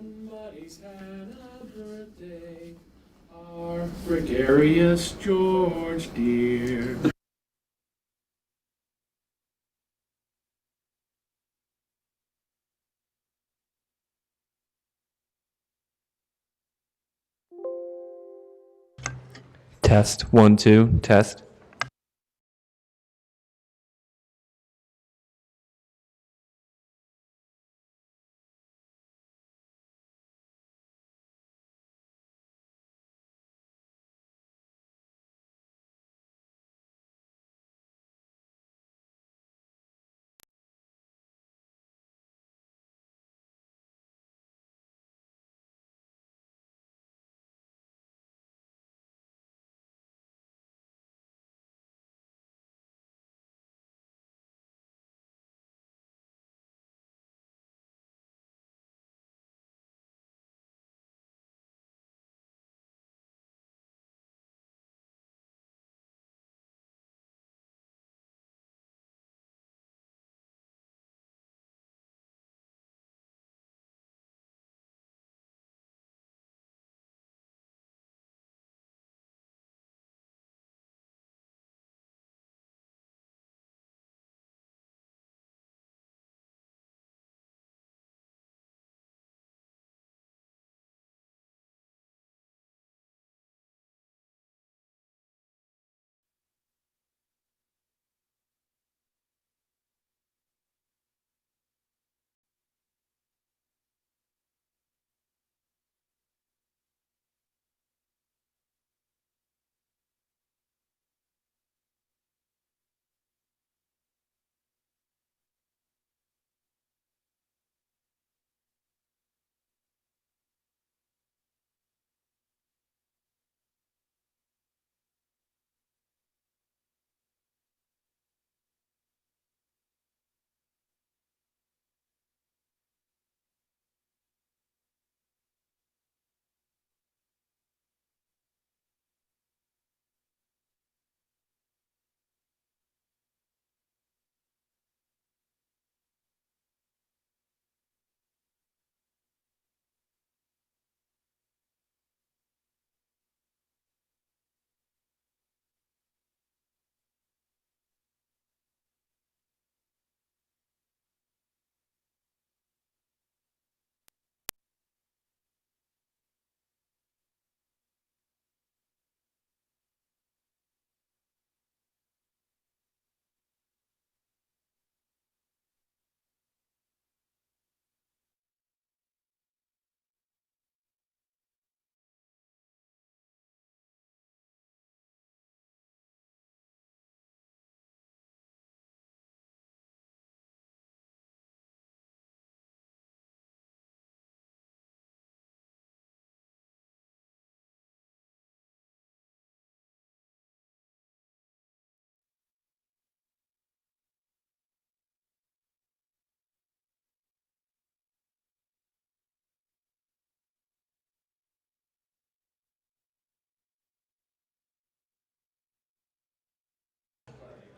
Somebody's had a birthday. Our gregarious George dear. Test 1 2 test.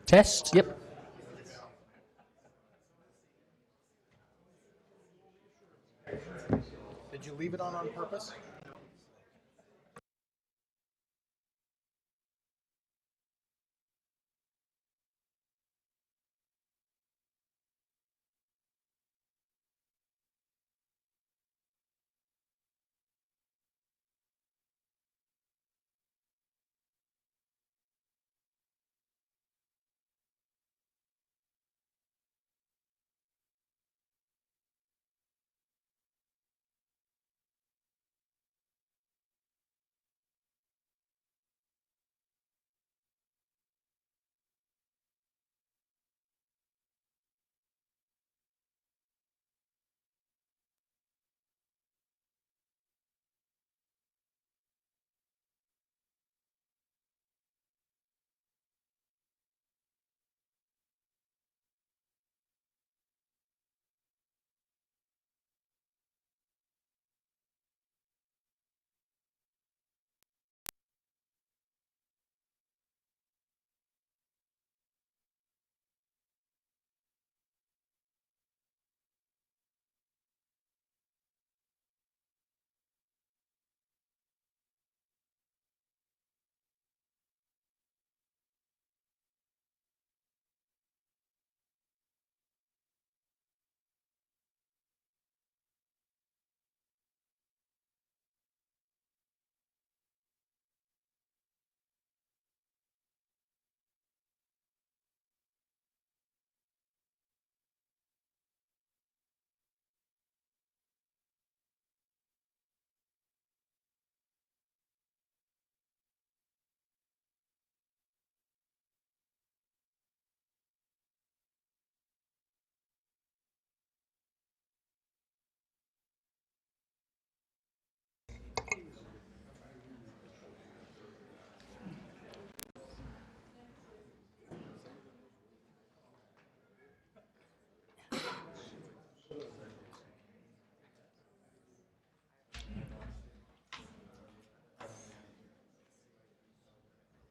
Test, yep. Did you leave it on purpose?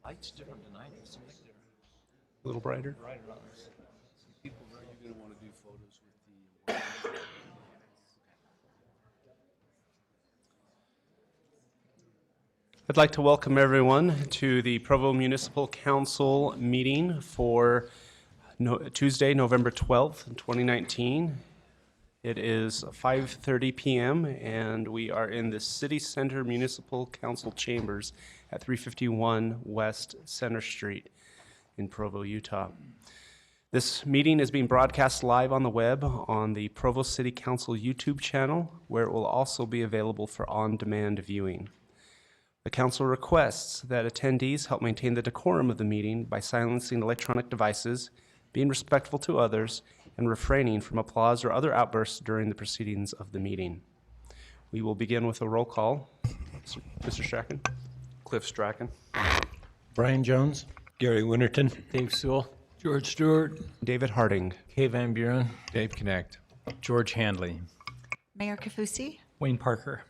Light's different tonight. It's a little brighter. brighter on us. You're going to want to do photos with the... I'd like to welcome everyone to the Provo Municipal Council meeting for Tuesday, November 12th, 2019. It is 5:30 p.m. and we are in the City Center Municipal Council chambers at 351 West Center Street in Provo, Utah. This meeting is being broadcast live on the web on the Provo City Council YouTube channel, where it will also be available for on-demand viewing. The council requests that attendees help maintain the decorum of the meeting by silencing electronic devices, being respectful to others, and refraining from applause or other outbursts during the proceedings of the meeting. We will begin with a roll call. Mr. Strachan? Cliff Strachan. Brian Jones. Gary Winterton. Dave Sewell. George Stewart. David Harding. Kay Van Buren. Dave Connect. George Handley. Mayor Kafusi. Wayne Parker.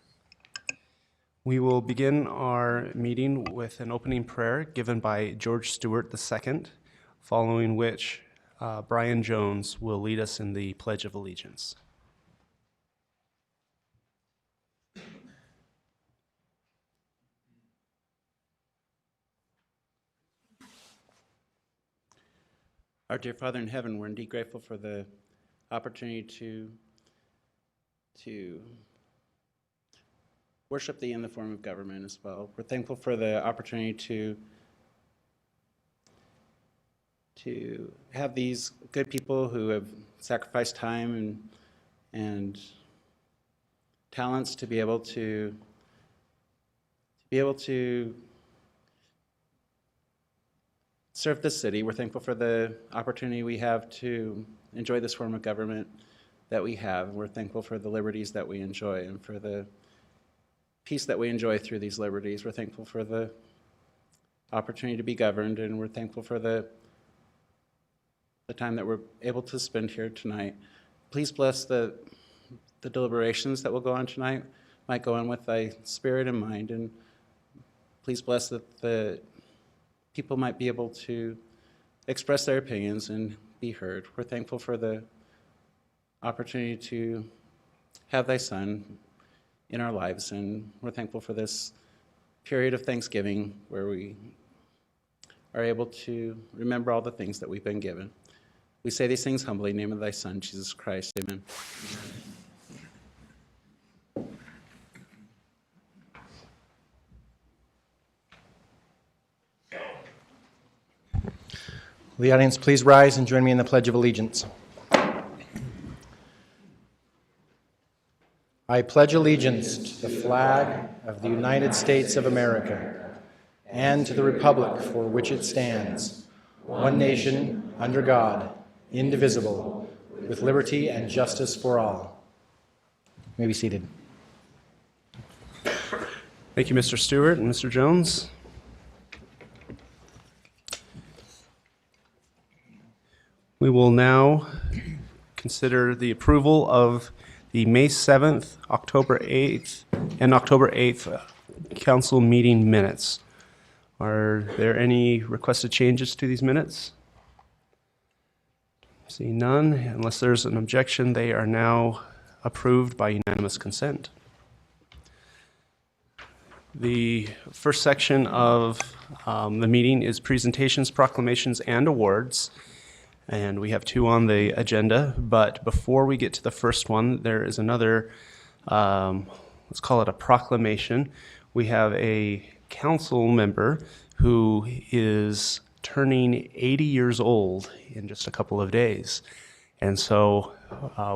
We will begin our meeting with an opening prayer given by George Stewart II, following which Brian Jones will lead us in the Pledge of Allegiance. Our dear Father in heaven, we're indeed grateful for the opportunity to worship thee in the form of government as well. We're thankful for the opportunity to have these good people who have sacrificed time and talents to be able to serve the city. We're thankful for the opportunity we have to enjoy this form of government that we have. We're thankful for the liberties that we enjoy and for the peace that we enjoy through these liberties. We're thankful for the opportunity to be governed, and we're thankful for the time that we're able to spend here tonight. Please bless the deliberations that will go on tonight, might go on with thy spirit and mind, and please bless that the people might be able to express their opinions and be heard. We're thankful for the opportunity to have thy Son in our lives, and we're thankful for this period of Thanksgiving where we are able to remember all the things that we've been given. We say these things humbly in the name of thy Son, Jesus Christ. Amen. Will the audience please rise and join me in the Pledge of Allegiance? I pledge allegiance to the flag of the United States of America and to the republic for which it stands, one nation, under God, indivisible, with liberty and justice for all. You may be seated. Thank you, Mr. Stewart and Mr. Jones. We will now consider the approval of the May 7th, October 8th, and October 8th council meeting minutes. Are there any requested changes to these minutes? Seeing none, unless there's an objection, they are now approved by unanimous consent. The first section of the meeting is presentations, proclamations, and awards. And we have two on the agenda, but before we get to the first one, there is another, let's call it a proclamation. We have a council member who is turning 80 years old in just a couple of days. And so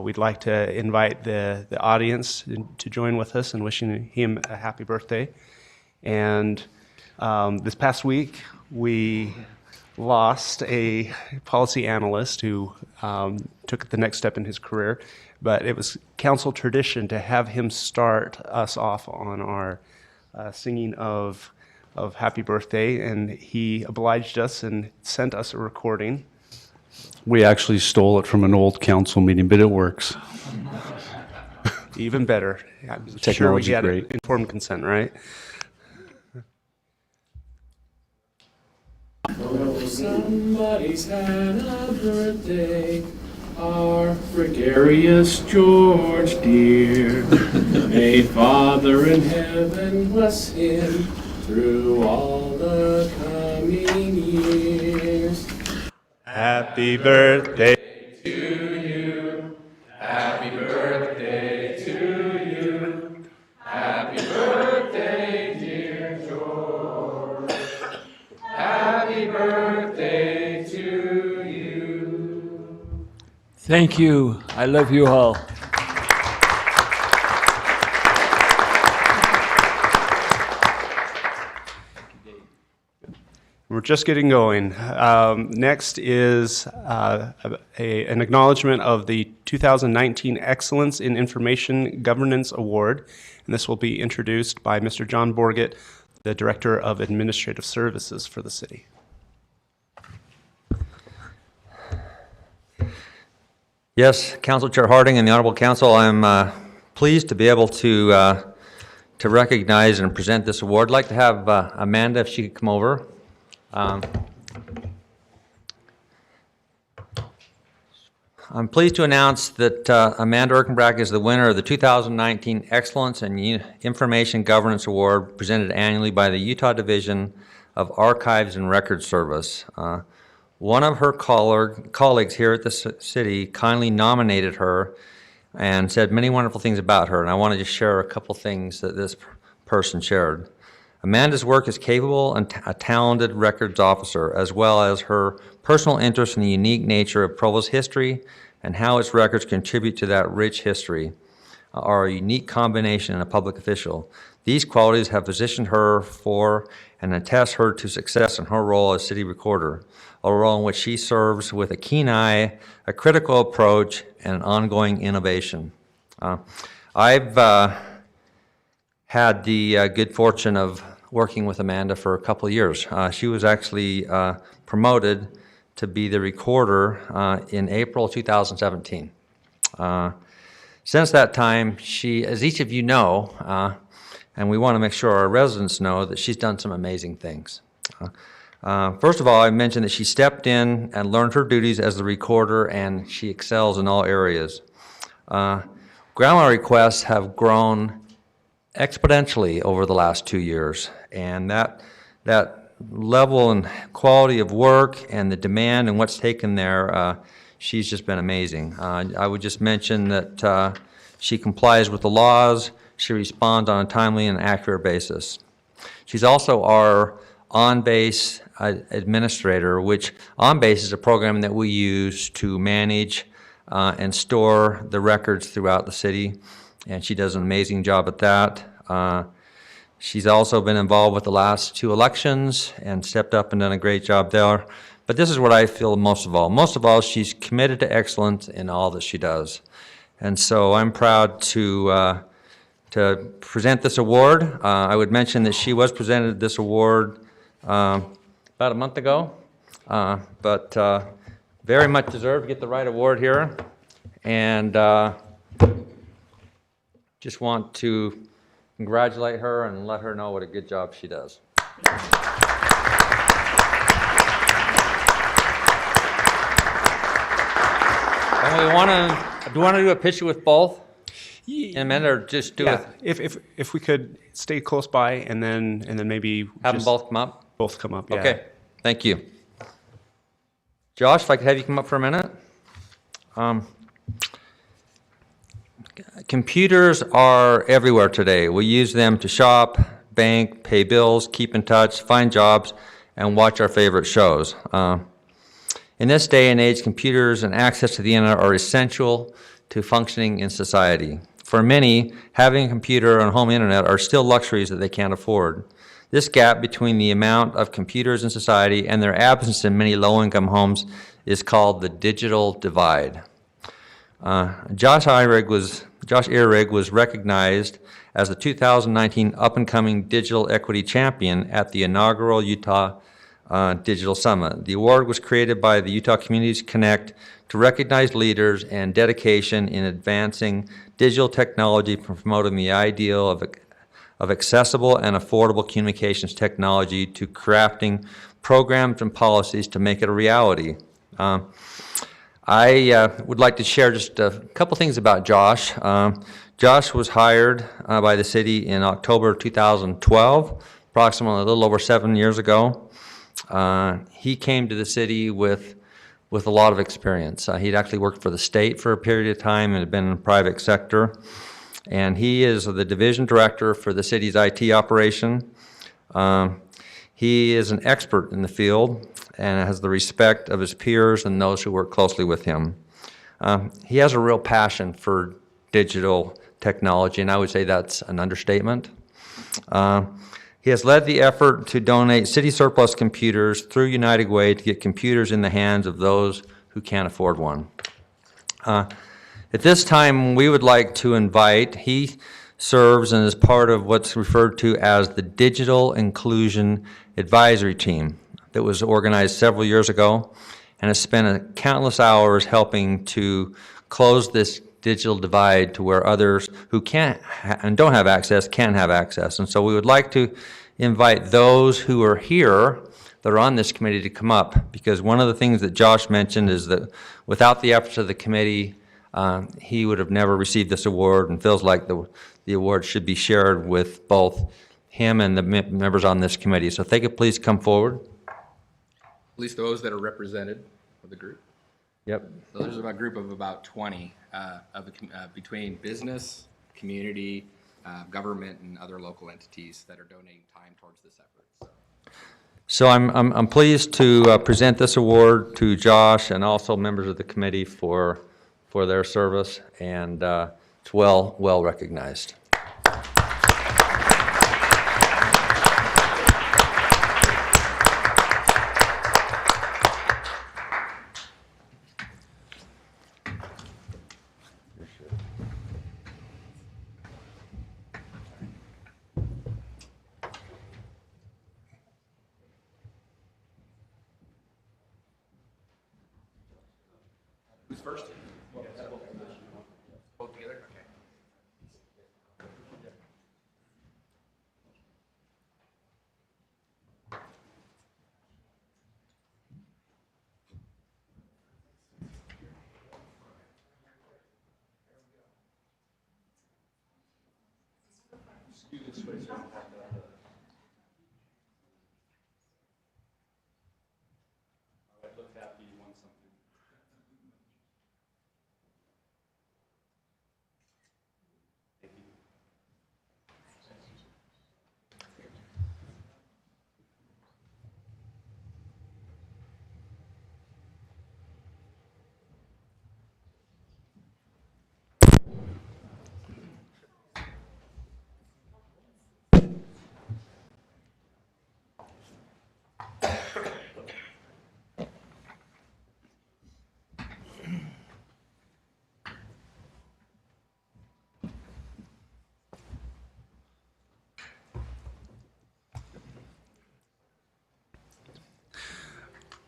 we'd like to invite the audience to join with us in wishing him a happy birthday. And this past week, we lost a policy analyst who took the next step in his career, but it was council tradition to have him start us off on our singing of happy birthday, and he obliged us and sent us a recording. We actually stole it from an old council meeting, but it works. Even better. I'm sure we Technology had great. informed consent, right? Somebody's had a birthday. Our gregarious George dear. May Father in heaven bless him through all the coming years. Happy birthday. Thank you. I love you all. We're just getting going. Next is an acknowledgement of the 2019 Excellence in Information Governance Award, and this will be introduced by Mr. John Borgett, the Director of Administrative Services for the city. Yes, Council Chair Harding and the Honorable Council, I'm pleased to be able to recognize and present this award. I'd like to have Amanda, if she could come over. I'm pleased to announce that Amanda Erkenbrack is the winner of the 2019 Excellence in Information Governance Award presented annually by the Utah Division of Archives and Records Service. One of her colleagues here at the city kindly nominated her and said many wonderful things about her, and I want to just share a couple things that this person shared. Amanda's work is capable and a talented records officer, as well as her personal interest in the unique nature of Provo's history and how its records contribute to that rich history are a unique combination in a public official. These qualities have positioned her for and attest her to success in her role as city recorder, a role in which she serves with a keen eye, a critical approach, and an ongoing innovation. I've had the good fortune of working with Amanda for a couple of years. She was actually promoted to be the recorder in April 2017. Since that time, she, as each of you know, and we want to make sure our residents know, that she's done some amazing things. First of all, I mentioned that she stepped in and learned her duties as the recorder, and she excels in all areas. Groundwater requests have grown exponentially over the last 2 years, and that level and quality of work and the demand and what's taken there, she's just been amazing. I would just mention that she complies with the laws. She responds on a timely and accurate basis. She's also our on-base administrator, which on-base is a program that we use to manage and store the records throughout the city, and she does an amazing job at that. She's also been involved with the last 2 elections and stepped up and done a great job there. But this is what I feel most of all. Most of all, she's committed to excellence in all that she does. And so I'm proud to present this award. I would mention that she was presented this award about a month ago, but very much deserved to get the right award here. And just want to congratulate her and let her know what a good job she does. And do you want to do a picture with both? In a minute, or just do it? If we could stay close by and then maybe Have them both come up? Both come up, yeah. Okay, thank you. Josh, if I could have you come up for a minute. Computers are everywhere today. We use them to shop, bank, pay bills, keep in touch, find jobs, and watch our favorite shows. In this day and age, computers and access to the internet are essential to functioning in society. For many, having a computer and home internet are still luxuries that they can't afford. This gap between the amount of computers in society and their absence in many low-income homes is called the digital divide. Josh Ehrig was recognized as the 2019 up-and-coming Digital Equity Champion at the inaugural Utah Digital Summit. The award was created by the Utah Communities Connect to recognize leaders and dedication in advancing digital technology, promoting the ideal of accessible and affordable communications technology to crafting programs and policies to make it a reality. I would like to share just a couple things about Josh. Josh was hired by the city in October of 2012, approximately a little over 7 years ago. He came to the city with a lot of experience. He'd actually worked for the state for a period of time and had been in the private sector. And he is the division director for the city's IT operation. He is an expert in the field and has the respect of his peers and those who work closely with him. He has a real passion for digital technology, and I would say that's an understatement. He has led the effort to donate city surplus computers through United Way to get computers in the hands of those who can't afford one. At this time, we would like to invite, he serves and is part of what's referred to as the Digital Inclusion Advisory Team that was organized several years ago and has spent countless hours helping to close this digital divide to where others who can't and don't have access can have access. And so we would like to invite those who are here that are on this committee to come up, because one of the things that Josh mentioned is that without the efforts of the committee, he would have never received this award, and feels like the award should be shared with both him and the members on this committee. So if they could please come forward. At least those that are represented with the group. Yep. So there's a group of about 20 between business, community, government, and other local entities that are donating time towards this effort. So I'm pleased to present this award to Josh and also members of the committee for their service, and it's well recognized. Who's first? Both together? Okay.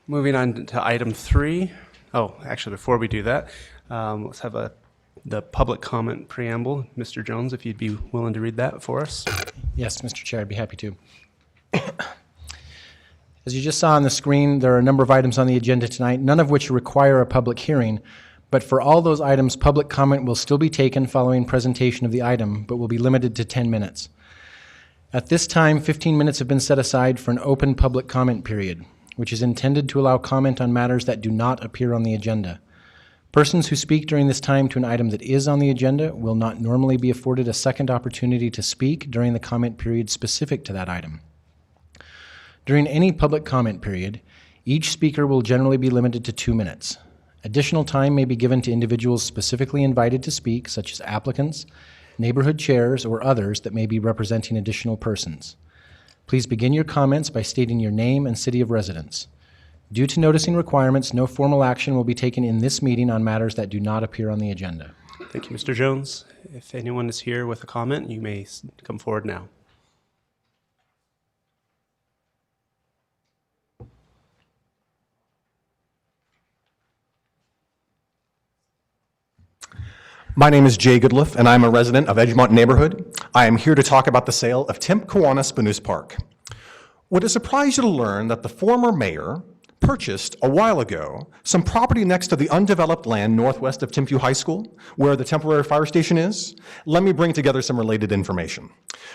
Moving on to item 3. Oh, actually, before we do that, let's have the public comment preamble. Mr. Jones, if you'd be willing to read that for us. Yes, Mr. Chair, I'd be happy to. As you just saw on the screen, there are a number of items on the agenda tonight, none of which require a public hearing. But for all those items, public comment will still be taken following presentation of the item, but will be limited to 10 minutes. At this time, 15 minutes have been set aside for an open public comment period, which is intended to allow comment on matters that do not appear on the agenda. Persons who speak during this time to an item that is on the agenda will not normally be afforded a second opportunity to speak during the comment period specific to that item. During any public comment period, each speaker will generally be limited to 2 minutes. Additional time may be given to individuals specifically invited to speak, such as applicants, neighborhood chairs, or others that may be representing additional persons. Please begin your comments by stating your name and city of residence. Due to noticing requirements, no formal action will be taken in this meeting on matters that do not appear on the agenda. Thank you, Mr. Jones. If anyone is here with a comment, you may come forward now. My name is Jay Goodliff, and I'm a resident of Edgemont neighborhood. I am here to talk about the sale of Temp Kiwanis Spanoose Park. Would it surprise you to learn that the former mayor purchased a while ago some property next to the undeveloped land northwest of Timpview High School, where the temporary fire station is? Let me bring together some related information.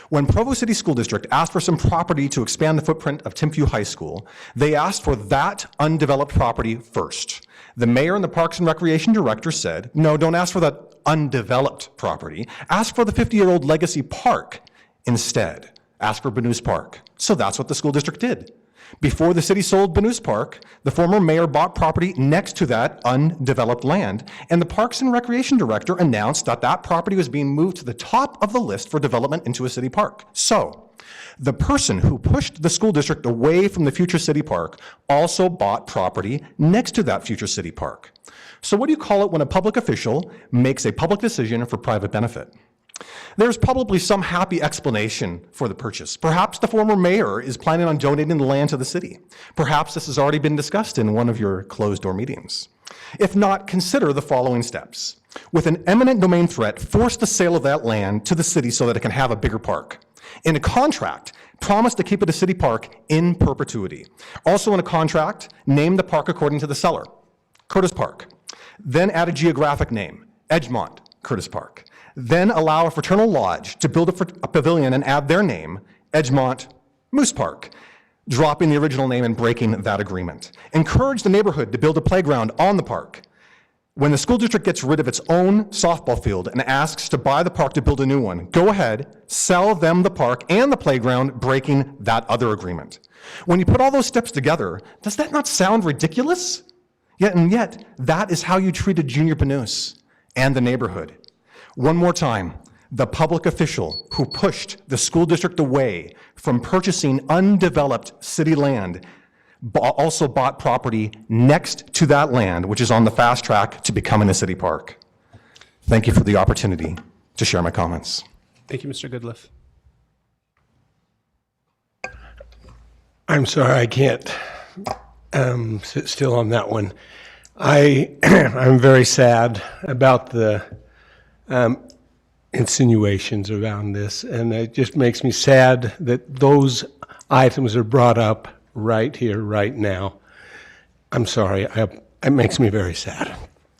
When Provo City School District asked for some property to expand the footprint of Timpview High School, they asked for that undeveloped property first. The mayor and the Parks and Recreation Director said, no, don't ask for that undeveloped property. Ask for the 50-year-old legacy park instead. Ask for Spanoose Park. So that's what the school district did. Before the city sold Spanoose Park, the former mayor bought property next to that undeveloped land, and the Parks and Recreation Director announced that that property was being moved to the top of the list for development into a city park. So, the person who pushed the school district away from the future city park also bought property next to that future city park. So what do you call it when a public official makes a public decision for private benefit? There's probably some happy explanation for the purchase. Perhaps the former mayor is planning on donating the land to the city. Perhaps this has already been discussed in one of your closed-door meetings. If not, consider the following steps. With an eminent domain threat, force the sale of that land to the city so that it can have a bigger park. In a contract, promise to keep it a city park in perpetuity. Also in a contract, name the park according to the seller, Curtis Park. Then add a geographic name, Edgemont Curtis Park. Then allow a fraternal lodge to build a pavilion and add their name, Edgemont Moose Park, dropping the original name and breaking that agreement. Encourage the neighborhood to build a playground on the park. When the school district gets rid of its own softball field and asks to buy the park to build a new one, go ahead, sell them the park and the playground, breaking that other agreement. When you put all those steps together, does that not sound ridiculous? Yet, that is how you treated Junior Spanoose and the neighborhood. One more time, the public official who pushed the school district away from purchasing undeveloped city land also bought property next to that land, which is on the fast track to becoming a city park. Thank you for the opportunity to share my comments. Thank you, Mr. Goodliff. I'm sorry, I can't sit still on that one. I'm very sad about the insinuations around this, and it just makes me sad that those items are brought up right here, right now. I'm sorry, it makes me very sad.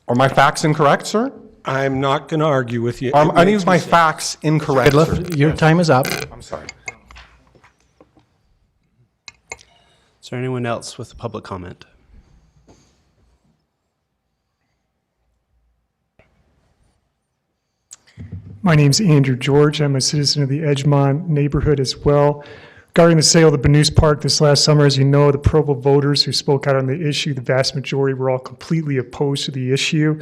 Are my facts incorrect, sir? I'm not going to argue with you. Are any of my facts incorrect, sir? Goodliff, your time is up. I'm sorry. Is there anyone else with a public comment? My name's Andrew George. I'm a citizen of the Edgemont neighborhood as well. Regarding the sale of the Spanoose Park this last summer, as you know, the Provo voters who spoke out on the issue, the vast majority were all completely opposed to the issue,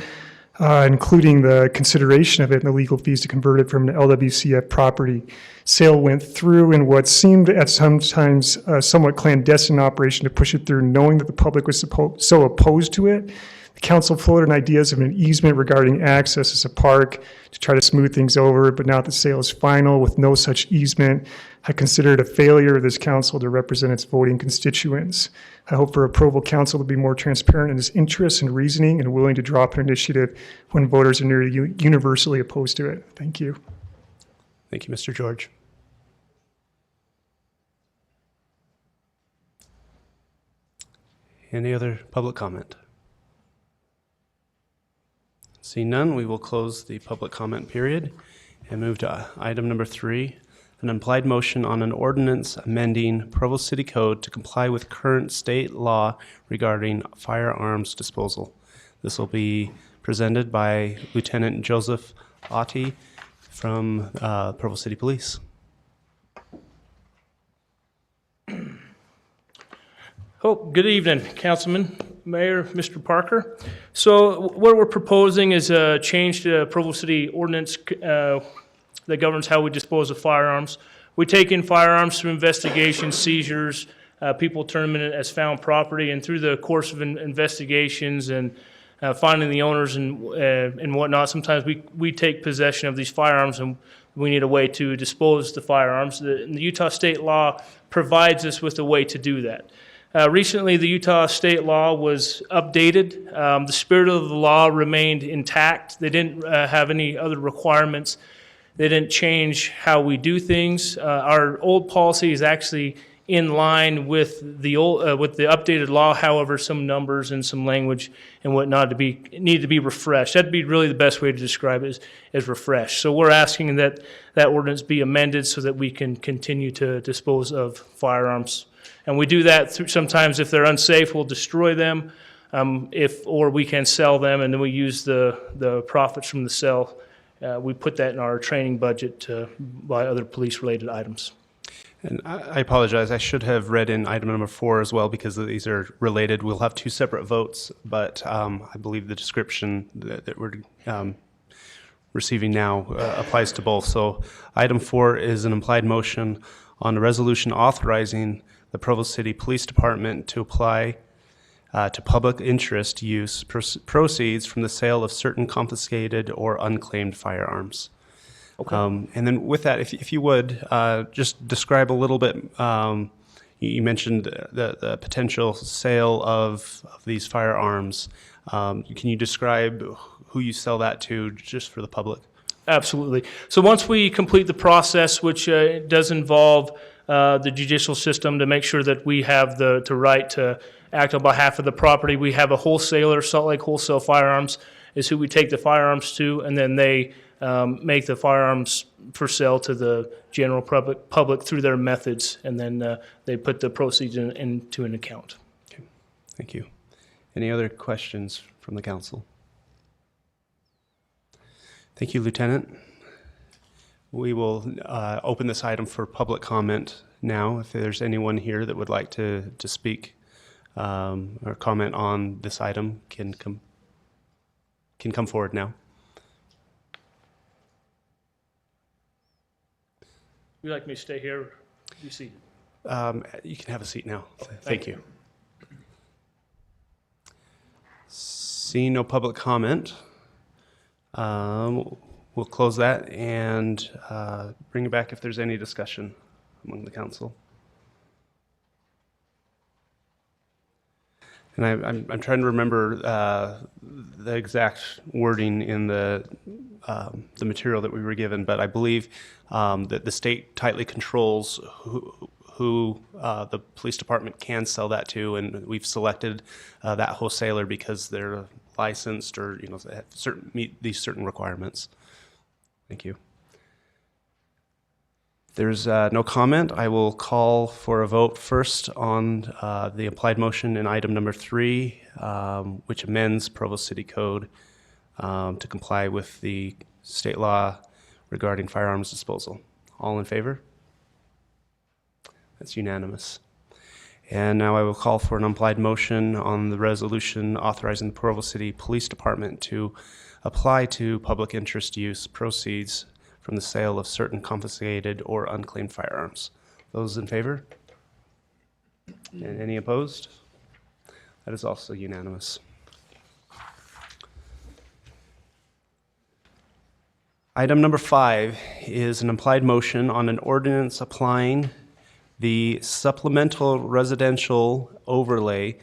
including the consideration of it and the legal fees to convert it from an LWCF property. Sale went through in what seemed at sometimes a somewhat clandestine operation to push it through, knowing that the public was so opposed to it. The council floated ideas of an easement regarding access as a park to try to smooth things over, but now that the sale is final with no such easement, I consider it a failure of this council to represent its voting constituents. I hope for a Provo council to be more transparent in its interests and reasoning and willing to drop an initiative when voters are nearly universally opposed to it. Thank you. Thank you, Mr. George. Any other public comment? Seeing none, we will close the public comment period and move to item number 3, an implied motion on an ordinance amending Provo City Code to comply with current state law regarding firearms disposal. This will be presented by Lieutenant Joseph Otte from Provo City Police. Oh, good evening, Councilman, Mayor, Mr. Parker. So what we're proposing is a change to Provo City ordinance that governs how we dispose of firearms. We take in firearms through investigations, seizures, people turn them in as found property, and through the course of investigations and finding the owners and whatnot, sometimes we take possession of these firearms and we need a way to dispose the firearms. The Utah state law provides us with a way to do that. Recently, the Utah state law was updated. The spirit of the law remained intact. They didn't have any other requirements. They didn't change how we do things. Our old policy is actually in line with the old, with the updated law. However, some numbers and some language and whatnot need to be refreshed. That'd be really the best way to describe it, is refreshed. So we're asking that that ordinance be amended so that we can continue to dispose of firearms. And we do that through, sometimes if they're unsafe, we'll destroy them, or we can sell them, and then we use the profits from the sale. We put that in our training budget to buy other police-related items. And I apologize, I should have read in item number 4 as well, because these are related. We'll have 2 separate votes, but I believe the description that we're receiving now applies to both. So item 4 is an implied motion on a resolution authorizing the Provo City Police Department to apply to public interest use proceeds from the sale of certain confiscated or unclaimed firearms. Okay. And then with that, if you would, just describe a little bit, you mentioned the potential sale of these firearms. Can you describe who you sell that to, just for the public? Absolutely. So once we complete the process, which does involve the judicial system to make sure that we have the right to act on behalf of the property, we have a wholesaler. Salt Lake Wholesale Firearms is who we take the firearms to, and then they make the firearms for sale to the general public through their methods, and then they put the proceeds into an account. Okay. Thank you. Any other questions from the council? Thank you, Lieutenant. We will open this item for public comment now. If there's anyone here that would like to speak or comment on this item, can come forward now. Would you like me to stay here? You seated. You can have a seat now. Thank you. Seeing no public comment, we'll close that and bring it back if there's any discussion among the council. And I'm trying to remember the exact wording in the material that we were given, but I believe that the state tightly controls who the police department can sell that to, and we've selected that wholesaler because they're licensed or meet these certain requirements. Thank you. If there's no comment, I will call for a vote first on the applied motion in item number 3, which amends Provo City Code to comply with the state law regarding firearms disposal. All in favor? That's unanimous. And now I will call for an implied motion on the resolution authorizing the Provo City Police Department to apply to public interest use proceeds from the sale of certain confiscated or unclaimed firearms. Those in favor? And any opposed? That is also unanimous. Item number 5 is an implied motion on an ordinance applying the Supplemental Residential overlay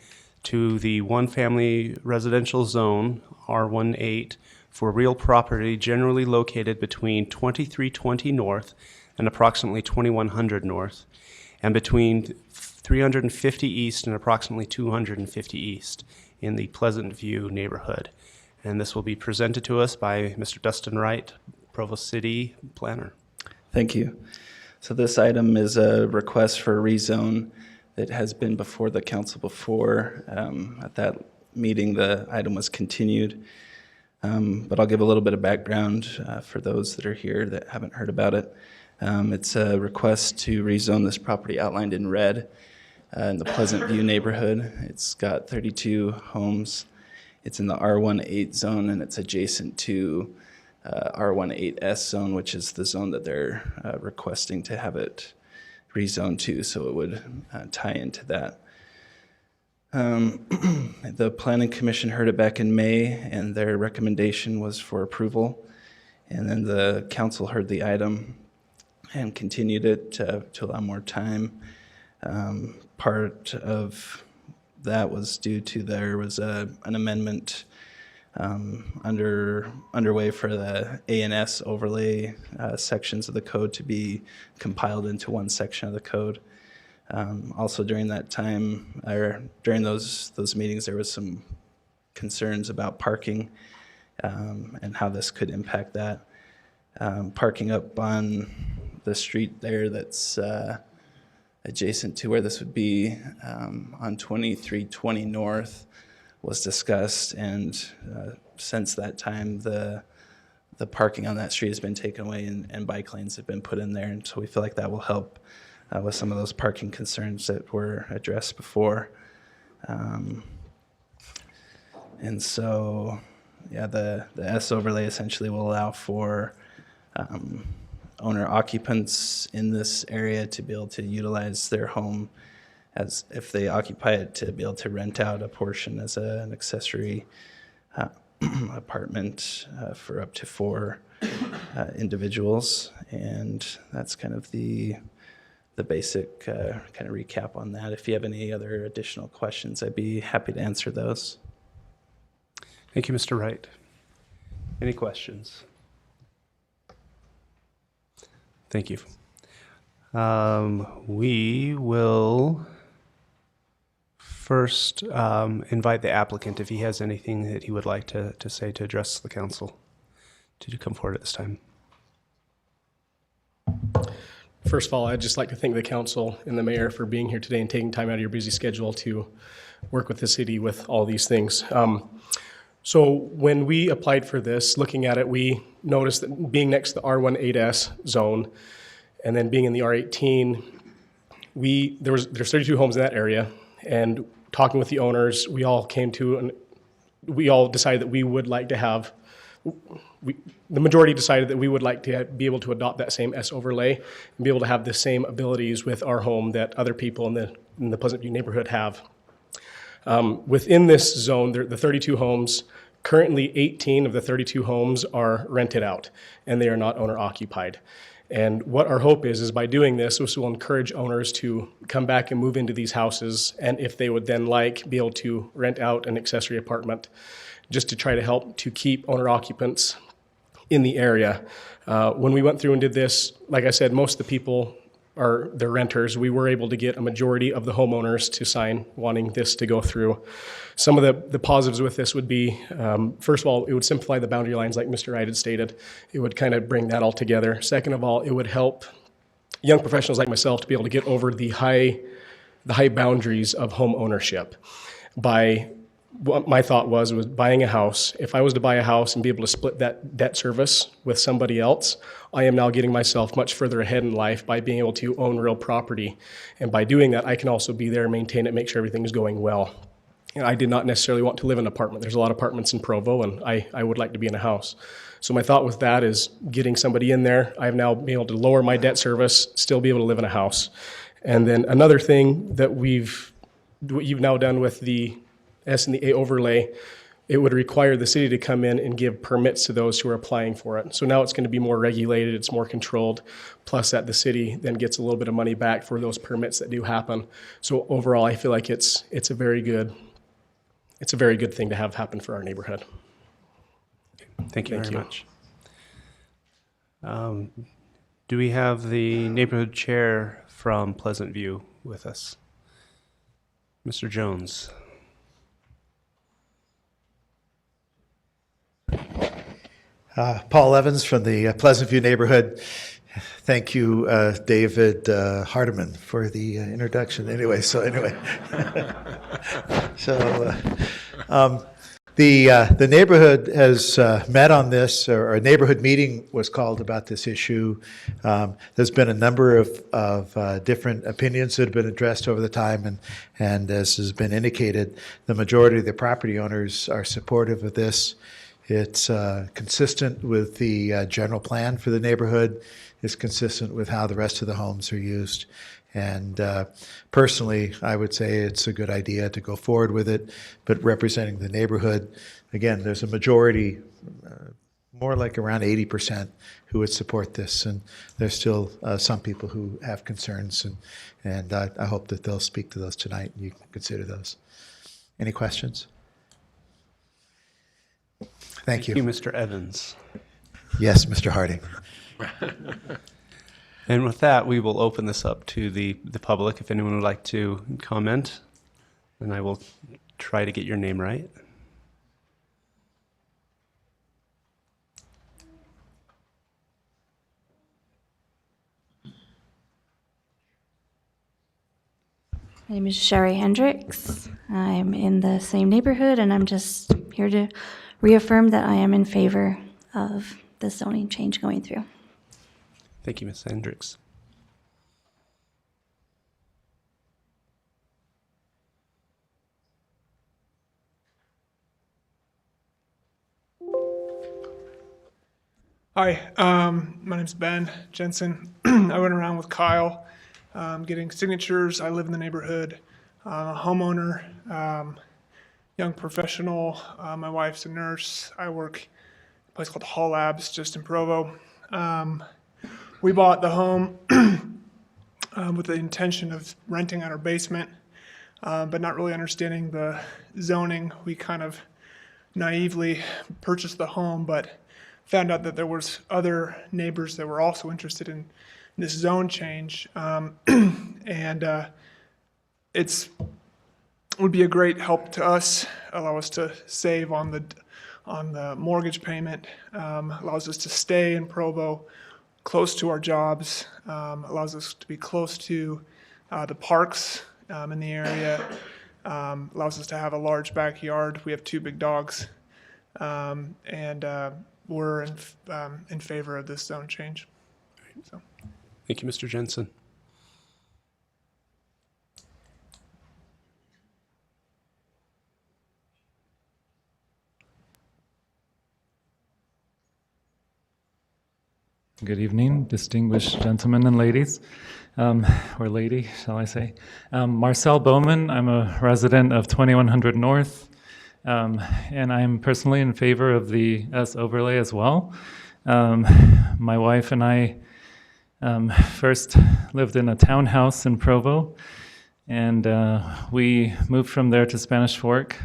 to the one-family residential zone, R18, for real property generally located between 2320 North and approximately 2100 North, and between 350 East and approximately 250 East in the Pleasant View neighborhood. And this will be presented to us by Mr. Dustin Wright, Provo City Planner. Thank you. So this item is a request for a rezone that has been before the council before. At that meeting, the item was continued. But I'll give a little bit of background for those that are here that haven't heard about it. It's a request to rezone this property outlined in red in the Pleasant View neighborhood. It's got 32 homes. It's in the R18 zone, and it's adjacent to R18S zone, which is the zone that they're requesting to have it rezoned to, so it would tie into that. The Planning Commission heard it back in May, and their recommendation was for approval. And then the council heard the item and continued it to allow more time. part of that was due to there was an amendment underway for the A&S overlay sections of the code to be compiled into one section of the code. Also during that time, or during those meetings, there was some concerns about parking and how this could impact that. Parking up on the street there that's adjacent to where this would be on 2320 North was discussed, and since that time the parking on that street has been taken away and bike lanes have been put in there, and so we feel like that will help with some of those parking concerns that were addressed before. And so, yeah, the S overlay essentially will allow for owner occupants in this area to be able to utilize their home as if they occupy it, to be able to rent out a portion as an accessory apartment for up to 4 individuals. And that's kind of the basic kind of recap on that. If you have any other additional questions, I'd be happy to answer those. Thank you, Mr. Wright. Any questions? Thank you. We will first invite the applicant if he has anything that he would like to say to address the council to come forward at this time. First of all, I'd just like to thank the council and the mayor for being here today and taking time out of your busy schedule to work with the city with all these things. So when we applied for this, looking at it, we noticed that being next to the R18S zone and then being in the R18, there's 32 homes in that area, and talking with the owners, we all decided that we would like to have, the majority decided that we would like to be able to adopt that same S overlay and be able to have the same abilities with our home that other people in the Pleasant View neighborhood have. Within this zone, the 32 homes, currently 18 of the 32 homes are rented out, and they are not owner occupied. And what our hope is by doing this will encourage owners to come back and move into these houses, and if they would then be able to rent out an accessory apartment, just to try to help to keep owner occupants in the area. When we went through and did this, like I said, most of the people are the renters. We were able to get a majority of the homeowners to sign wanting this to go through. Some of the positives with this would be, first of all, it would simplify the boundary lines like Mr. Wright had stated. It would kind of bring that all together. Second of all, it would help young professionals like myself to be able to get over the high boundaries of home ownership. What my thought was buying a house. If I was to buy a house and be able to split that debt service with somebody else, I am now getting myself much further ahead in life by being able to own real property. And by doing that, I can also be there, maintain it, make sure everything is going well. And I did not necessarily want to live in an apartment. There's a lot of apartments in Provo, and I would like to be in a house. So my thought with that is getting somebody in there. I've now been able to lower my debt service, still be able to live in a house. And then another thing that what you've now done with the S and the A overlay, it would require the city to come in and give permits to those who are applying for it. So now it's going to be more regulated, it's more controlled, plus that the city then gets a little bit of money back for those permits that do happen. So overall, I feel like it's a very good thing to have happen for our neighborhood. Thank you very much. Do we have the neighborhood chair from Pleasant View with us? Mr. Jones. Paul Evans from the Pleasant View neighborhood. Thank you, David Hardiman, for the introduction. Anyway, the neighborhood has met on this, or a neighborhood meeting was called about this issue. There's been a number of different opinions that have been addressed over the time, and as has been indicated, the majority of the property owners are supportive of this. It's consistent with the general plan for the neighborhood. It's consistent with how the rest of the homes are used. And personally, I would say it's a good idea to go forward with it, but representing the neighborhood, again, there's a majority more like around 80% who would support this, and there's still some people who have concerns, and I hope that they'll speak to those tonight and you can consider those. Any questions? Thank you. Thank you, Mr. Evans. Yes, Mr. Harding. And with that, we will open this up to the public if anyone would like to comment. And I will try to get your name right. My name is Sherry Hendricks. I'm in the same neighborhood, and I'm just here to reaffirm that I am in favor of the zoning change going through. Thank you, Ms. Hendricks. Hi, my name's Ben Jensen. I went around with Kyle getting signatures. I live in the neighborhood. I'm a homeowner, young professional. My wife's a nurse. I work at a place called Hall Labs just in Provo. We bought the home with the intention of renting out our basement, but not really understanding the zoning. We kind of naively purchased the home, but found out that there was other neighbors that were also interested in this zone change, and it would be a great help to us. Allow us to save on the mortgage payment. Allows us to stay in Provo, close to our jobs. Allows us to be close to the parks in the area. Allows us to have a large backyard. We have 2 big dogs, and we're in favor of this zone change. So. Thank you, Mr. Jensen. Good evening, distinguished gentlemen and ladies, or lady, shall I say. Marcel Bowman, I'm a resident of 2100 North, and I'm personally in favor of the S overlay as well. My wife and I first lived in a townhouse in Provo, and we moved from there to Spanish Fork,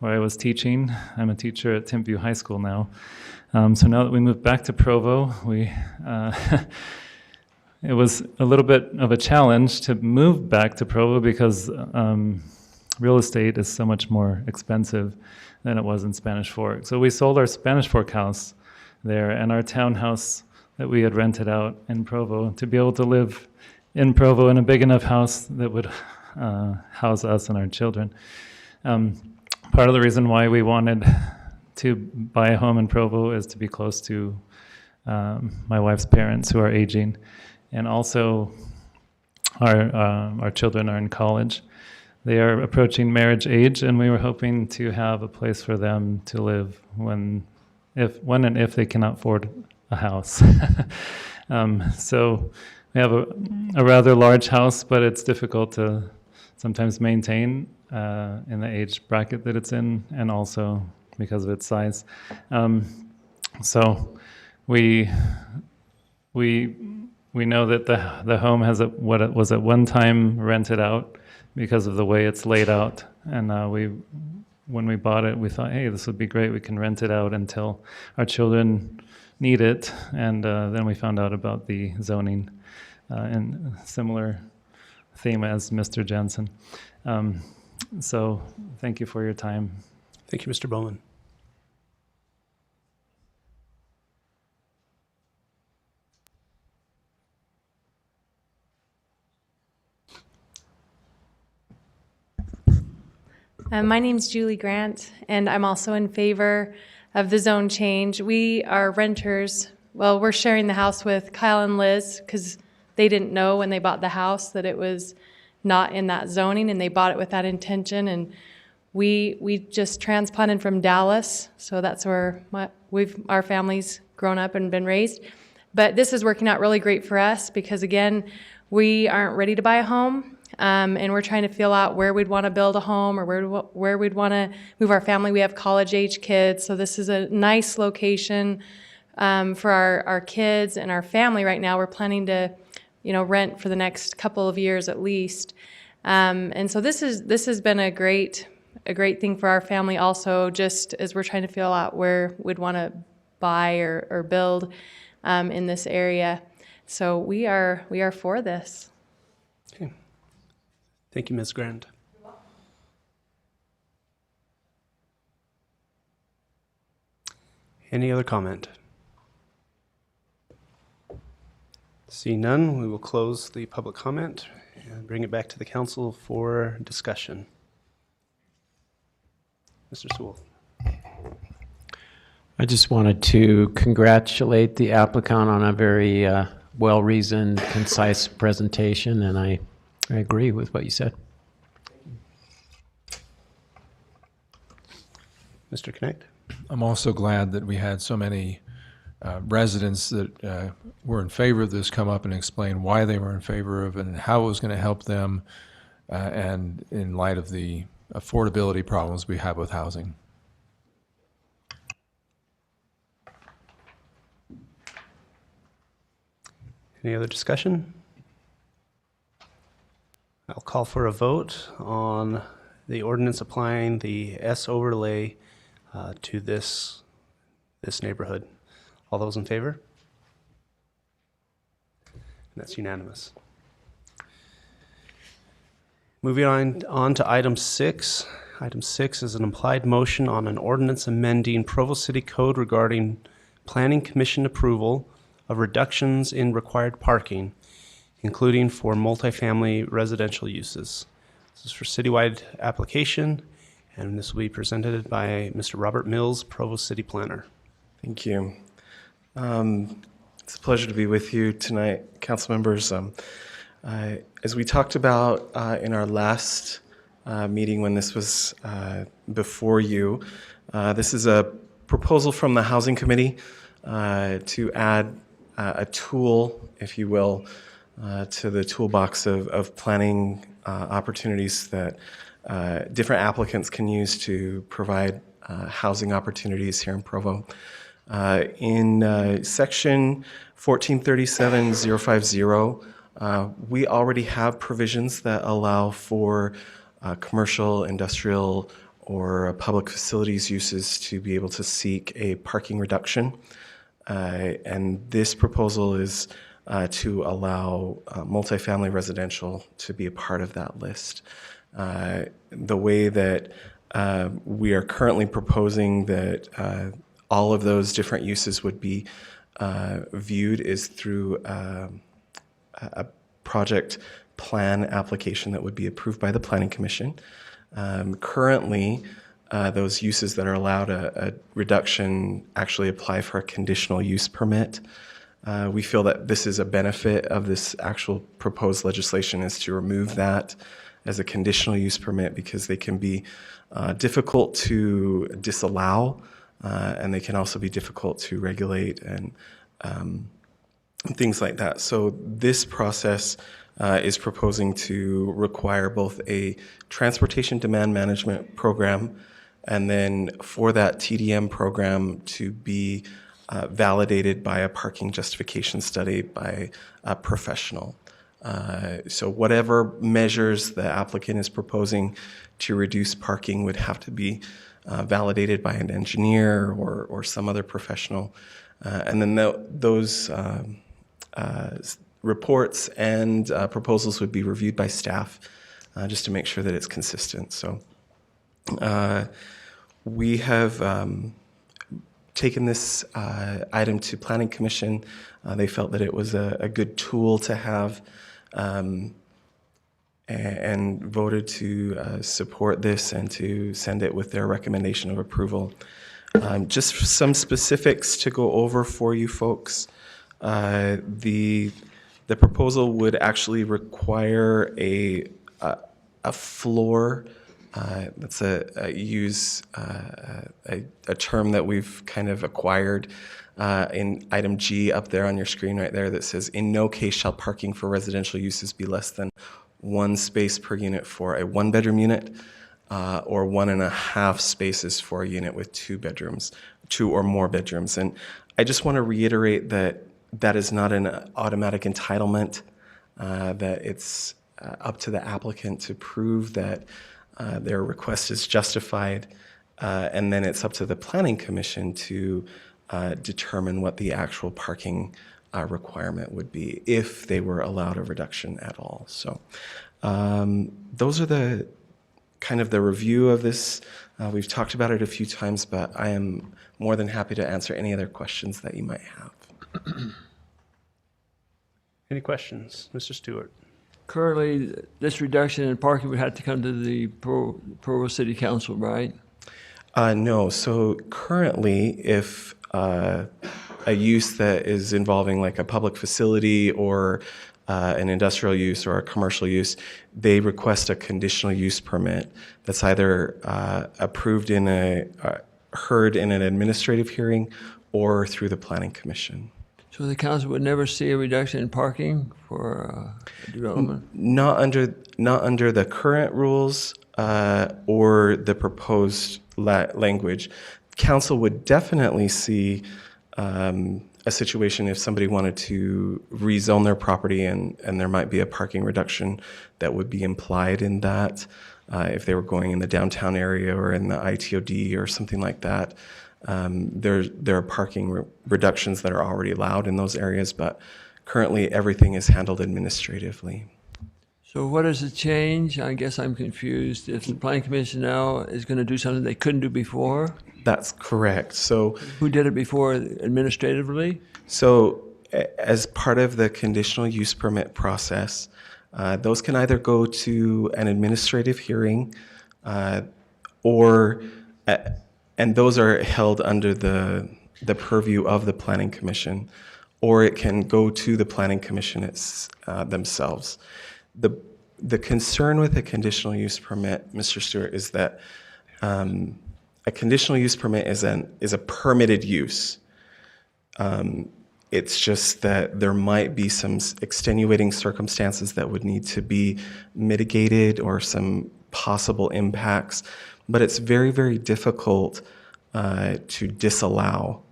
where I was teaching. I'm a teacher at Timpview High School now. So now that we moved back to Provo, it was a little bit of a challenge to move back to Provo because real estate is so much more expensive than it was in Spanish Fork. So we sold our Spanish Fork house there and our townhouse that we had rented out in Provo to be able to live in Provo in a big enough house that would house us and our children. Part of the reason why we wanted to buy a home in Provo is to be close to my wife's parents who are aging, and also our children are in college. They are approaching marriage age, and we were hoping to have a place for them to live when and if they cannot afford a house. So we have a rather large house, but it's difficult to sometimes maintain in the age bracket that it's in, and also because of its size. So we know that the home has what it was at one time rented out because of the way it's laid out, and when we bought it, we thought, hey, this would be great. We can rent it out until our children need it, and then we found out about the zoning and similar theme as Mr. Jensen. So thank you for your time. Thank you, Mr. Bowman. My name's Julie Grant, and I'm also in favor of the zone change. We are renters. Well, we're sharing the house with Kyle and Liz because they didn't know when they bought the house that it was not in that zoning, and they bought it with that intention. And we just transplanted from Dallas, so that's where our family's grown up and been raised. But this is working out really great for us because, again, we aren't ready to buy a home. and we're trying to feel out where we'd want to build a home or where we'd want to move our family. We have college-age kids, so this is a nice location for our kids and our family right now. We're planning to, rent for the next couple of years at least. And so this has been a great thing for our family also, just as we're trying to feel out where we'd want to buy or build in this area. So we are for this. Okay. Thank you, Ms. Grant. Any other comment? Seeing none, we will close the public comment and bring it back to the council for discussion. Mr. Sewell. I just wanted to congratulate the applicant on a very well-reasoned, concise presentation, and I agree with what you said. Mr. Connect. I'm also glad that we had so many residents that were in favor of this come up and explain why they were in favor of it and how it was going to help them, and in light of the affordability problems we have with housing. Any other discussion? I'll call for a vote on the ordinance applying the S overlay to this neighborhood. All those in favor? And that's unanimous. Moving on to item 6. Item 6 is an implied motion on an ordinance amending Provo City Code regarding Planning Commission approval of reductions in required parking, including for multifamily residential uses. This is for citywide application, and this will be presented by Mr. Robert Mills, Provo City Planner. Thank you. It's a pleasure to be with you tonight, council members. As we talked about in our last meeting when this was before you, this is a proposal from the Housing Committee to add a tool, if you will, to the toolbox of planning opportunities that different applicants can use to provide housing opportunities here in Provo. In section 1437-050, we already have provisions that allow for commercial, industrial, or public facilities uses to be able to seek a parking reduction. And this proposal is to allow multifamily residential to be a part of that list. The way that we are currently proposing that all of those different uses would be viewed is through a project plan application that would be approved by the Planning Commission. Currently, those uses that are allowed a reduction actually apply for a conditional use permit. We feel that this is a benefit of this actual proposed legislation is to remove that as a conditional use permit because they can be difficult to disallow and they can also be difficult to regulate and things like that. So this process is proposing to require both a transportation demand management program and then for that TDM program to be validated by a parking justification study by a professional. So whatever measures the applicant is proposing to reduce parking would have to be validated by an engineer or some other professional. And then those reports and proposals would be reviewed by staff just to make sure that it's consistent. So we have taken this item to Planning Commission. They felt that it was a good tool to have and voted to support this and to send it with their recommendation of approval. Just some specifics to go over for you folks. The proposal would actually require a floor. That's a term that we've kind of acquired in item G up there on your screen right there that says, in no case shall parking for residential uses be less than 1 space per unit for a 1-bedroom unit, or 1.5 spaces for a unit with 2 bedrooms, 2 or more bedrooms. And I just want to reiterate that that is not an automatic entitlement, that it's up to the applicant to prove that their request is justified, and then it's up to the Planning Commission to determine what the actual parking requirement would be if they were allowed a reduction at all. So those are the kind of the review of this. We've talked about it a few times, but I am more than happy to answer any other questions that you might have. Any questions? Mr. Stewart? Currently, this reduction in parking would have to come to the Provo City Council, right? No. So currently, if a use that is involving like a public facility or an industrial use or a commercial use, they request a conditional use permit that's either approved in heard in an administrative hearing or through the Planning Commission. So the council would never see a reduction in parking for development? Not under the current rules or the proposed language. Council would definitely see a situation if somebody wanted to rezone their property and there might be a parking reduction that would be implied in that. If they were going in the downtown area or in the ITOD or something like that. There are parking reductions that are already allowed in those areas, but currently everything is handled administratively. So what is the change? I guess I'm confused. If the Planning Commission now is going to do something they couldn't do before? That's correct. So who did it before administratively? So as part of the conditional use permit process, those can either go to an administrative hearing and those are held under the purview of the Planning Commission, or it can go to the Planning Commission themselves. The concern with a conditional use permit, Mr. Stewart, is that a conditional use permit is a permitted use. It's just that there might be some extenuating circumstances that would need to be mitigated or some possible impacts. But it's very, very difficult to disallow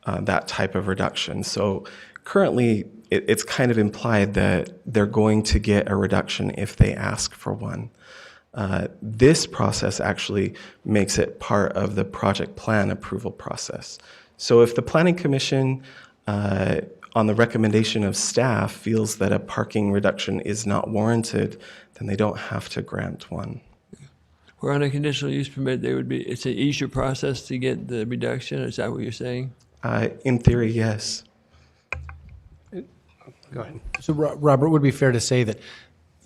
that type of reduction. So currently, it's kind of implied that they're going to get a reduction if they ask for one. This process actually makes it part of the project plan approval process. So if the Planning Commission, on the recommendation of staff, feels that a parking reduction is not warranted, then they don't have to grant one. Where on a conditional use permit, it's an easier process to get the reduction. Is that what you're saying? In theory, yes. Go ahead. So, Robert, would it be fair to say that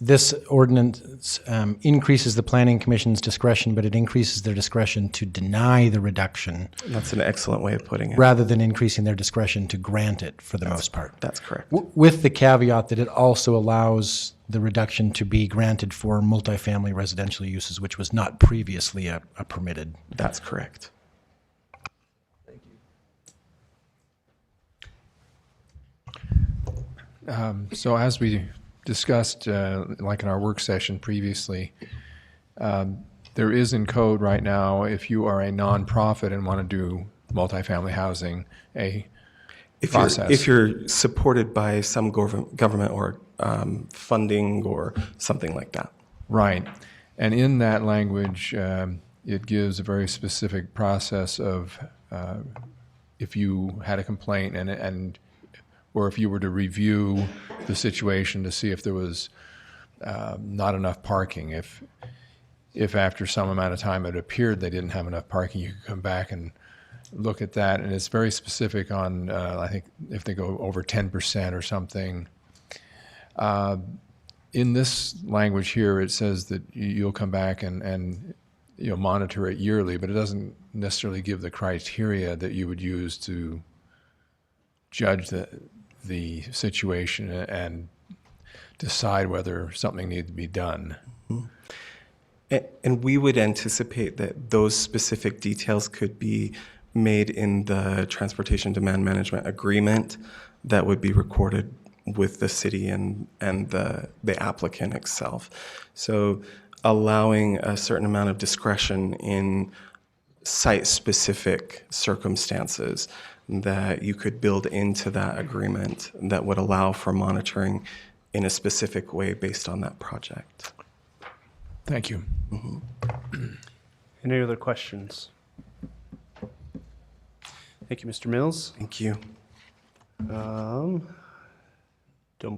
this ordinance increases the Planning Commission's discretion, but it increases their discretion to deny the reduction? That's an excellent way of putting it. Rather than increasing their discretion to grant it for the most part. That's correct. With the caveat that it also allows the reduction to be granted for multifamily residential uses, which was not previously a permitted. That's correct. Thank you. So as we discussed, like in our work session previously, there is in code right now, if you are a nonprofit and want to do multifamily housing, process. If you're supported by some government or funding or something like that. Right. And in that language, it gives a very specific process of if you had a complaint or if you were to review the situation to see if there was not enough parking. If after some amount of time it appeared they didn't have enough parking, you could come back and look at that. And it's very specific on, I think, if they go over 10% or something. In this language here, it says that you'll come back and monitor it yearly, but it doesn't necessarily give the criteria that you would use to judge the situation and decide whether something needs to be done. Mm-hmm. And we would anticipate that those specific details could be made in the Transportation Demand Management Agreement that would be recorded with the city and the applicant itself. So allowing a certain amount of discretion in site-specific circumstances that you could build into that agreement that would allow for monitoring in a specific way based on that project. Thank you. Any other questions? Thank you, Mr. Mills. Thank you. Don't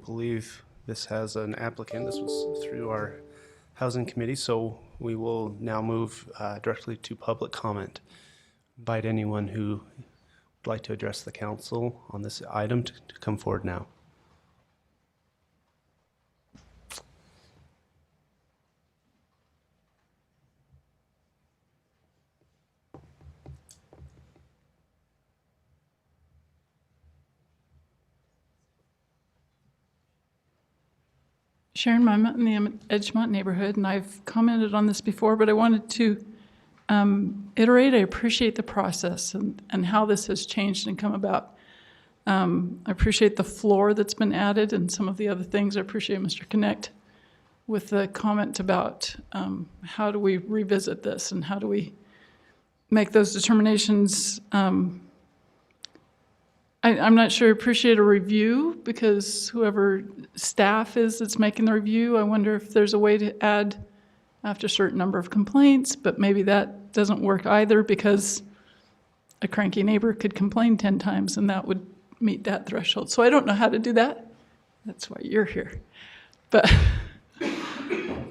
believe this has an applicant. This was through our Housing Committee, so we will now move directly to public comment. Invite anyone who would like to address the council on this item to come forward now. Sharon Mima in the Edgemont neighborhood, and I've commented on this before, but I wanted to iterate. I appreciate the process and how this has changed and come about. I appreciate the floor that's been added and some of the other things. I appreciate Mr. Connect with the comment about how do we revisit this and how do we make those determinations. I'm not sure I appreciate a review, because whoever staff is that's making the review, I wonder if there's a way to add after a certain number of complaints, but maybe that doesn't work either, because a cranky neighbor could complain 10 times and that would meet that threshold. So I don't know how to do that. That's why you're here. But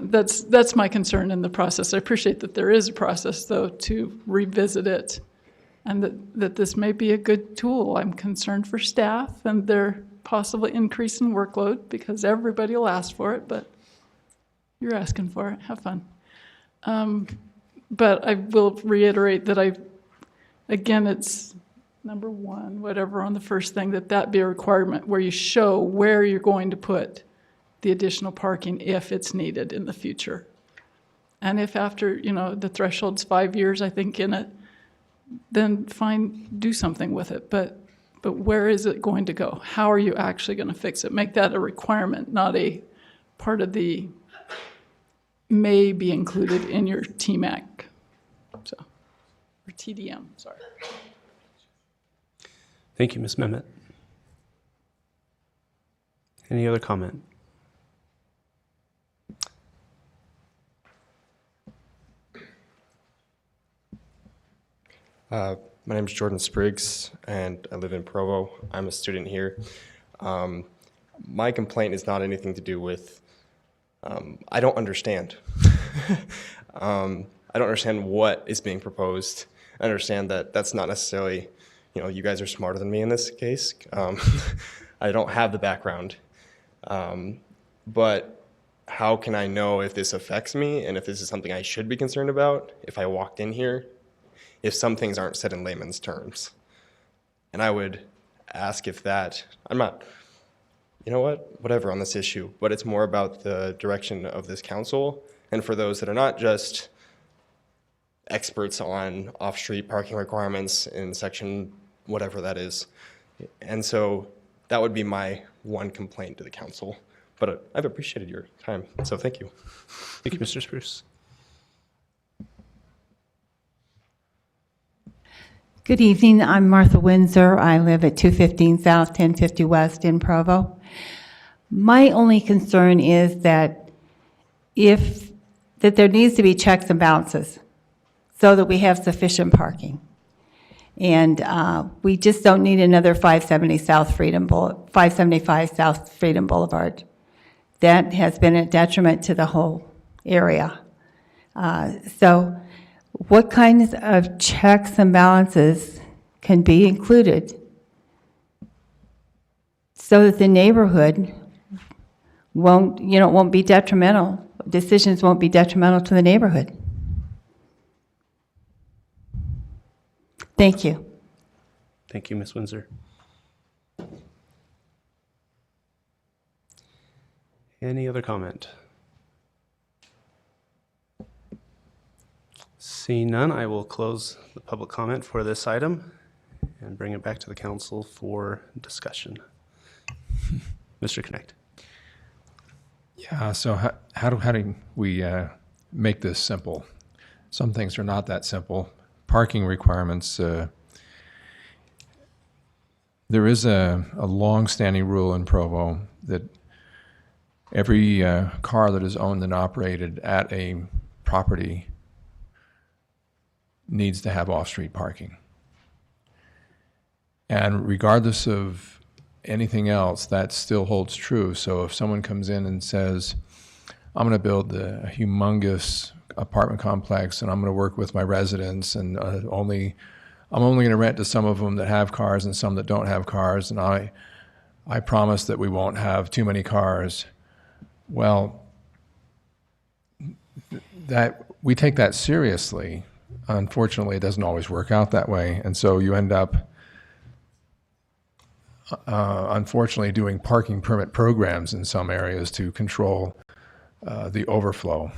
that's my concern in the process. I appreciate that there is a process, though, to revisit it, and that this may be a good tool. I'm concerned for staff and their possibly increase in workload, because everybody will ask for it, but you're asking for it. Have fun. But I will reiterate that again, it's number one, whatever, on the first thing, that be a requirement where you show where you're going to put the additional parking if it's needed in the future. And if after, the threshold's 5 years, I think, in it, then fine, do something with it. But where is it going to go? How are you actually going to fix it? Make that a requirement, not a part of the may be included in your TMAC. So, or TDM, sorry. Thank you, Ms. Mehmet. Any other comment? My name is Jordan Spriggs, and I live in Provo. I'm a student here. My complaint is not anything to do with, I don't understand. I don't understand what is being proposed. I understand that that's not necessarily, you guys are smarter than me in this case. I don't have the background. But how can I know if this affects me and if this is something I should be concerned about if I walked in here, if some things aren't said in layman's terms? And I would ask if that, I'm not, whatever on this issue, but it's more about the direction of this council, and for those that are not just experts on off-street parking requirements in section whatever that is. And so that would be my one complaint to the council. But I've appreciated your time, so thank you. Thank you, Mr. Spruce. Good evening. I'm Martha Windsor. I live at 215 South, 1050 West in Provo. My only concern is that there needs to be checks and balances so that we have sufficient parking. And we just don't need another 575 South Freedom Boulevard. That has been a detriment to the whole area. So what kinds of checks and balances can be included so that the neighborhood won't be detrimental, decisions won't be detrimental to the neighborhood? Thank you. Thank you, Ms. Windsor. Any other comment? Seeing none, I will close the public comment for this item and bring it back to the council for discussion. Mr. Connect. Yeah, so how do we make this simple? Some things are not that simple. Parking requirements, there is a long-standing rule in Provo that every car that is owned and operated at a property needs to have off-street parking. And regardless of anything else, that still holds true. So if someone comes in and says, I'm going to build a humongous apartment complex and I'm going to work with my residents and I'm only going to rent to some of them that have cars and some that don't have cars, and I promise that we won't have too many cars. Well, that we take that seriously. Unfortunately, it doesn't always work out that way, and so you end up unfortunately doing parking permit programs in some areas to control the overflow.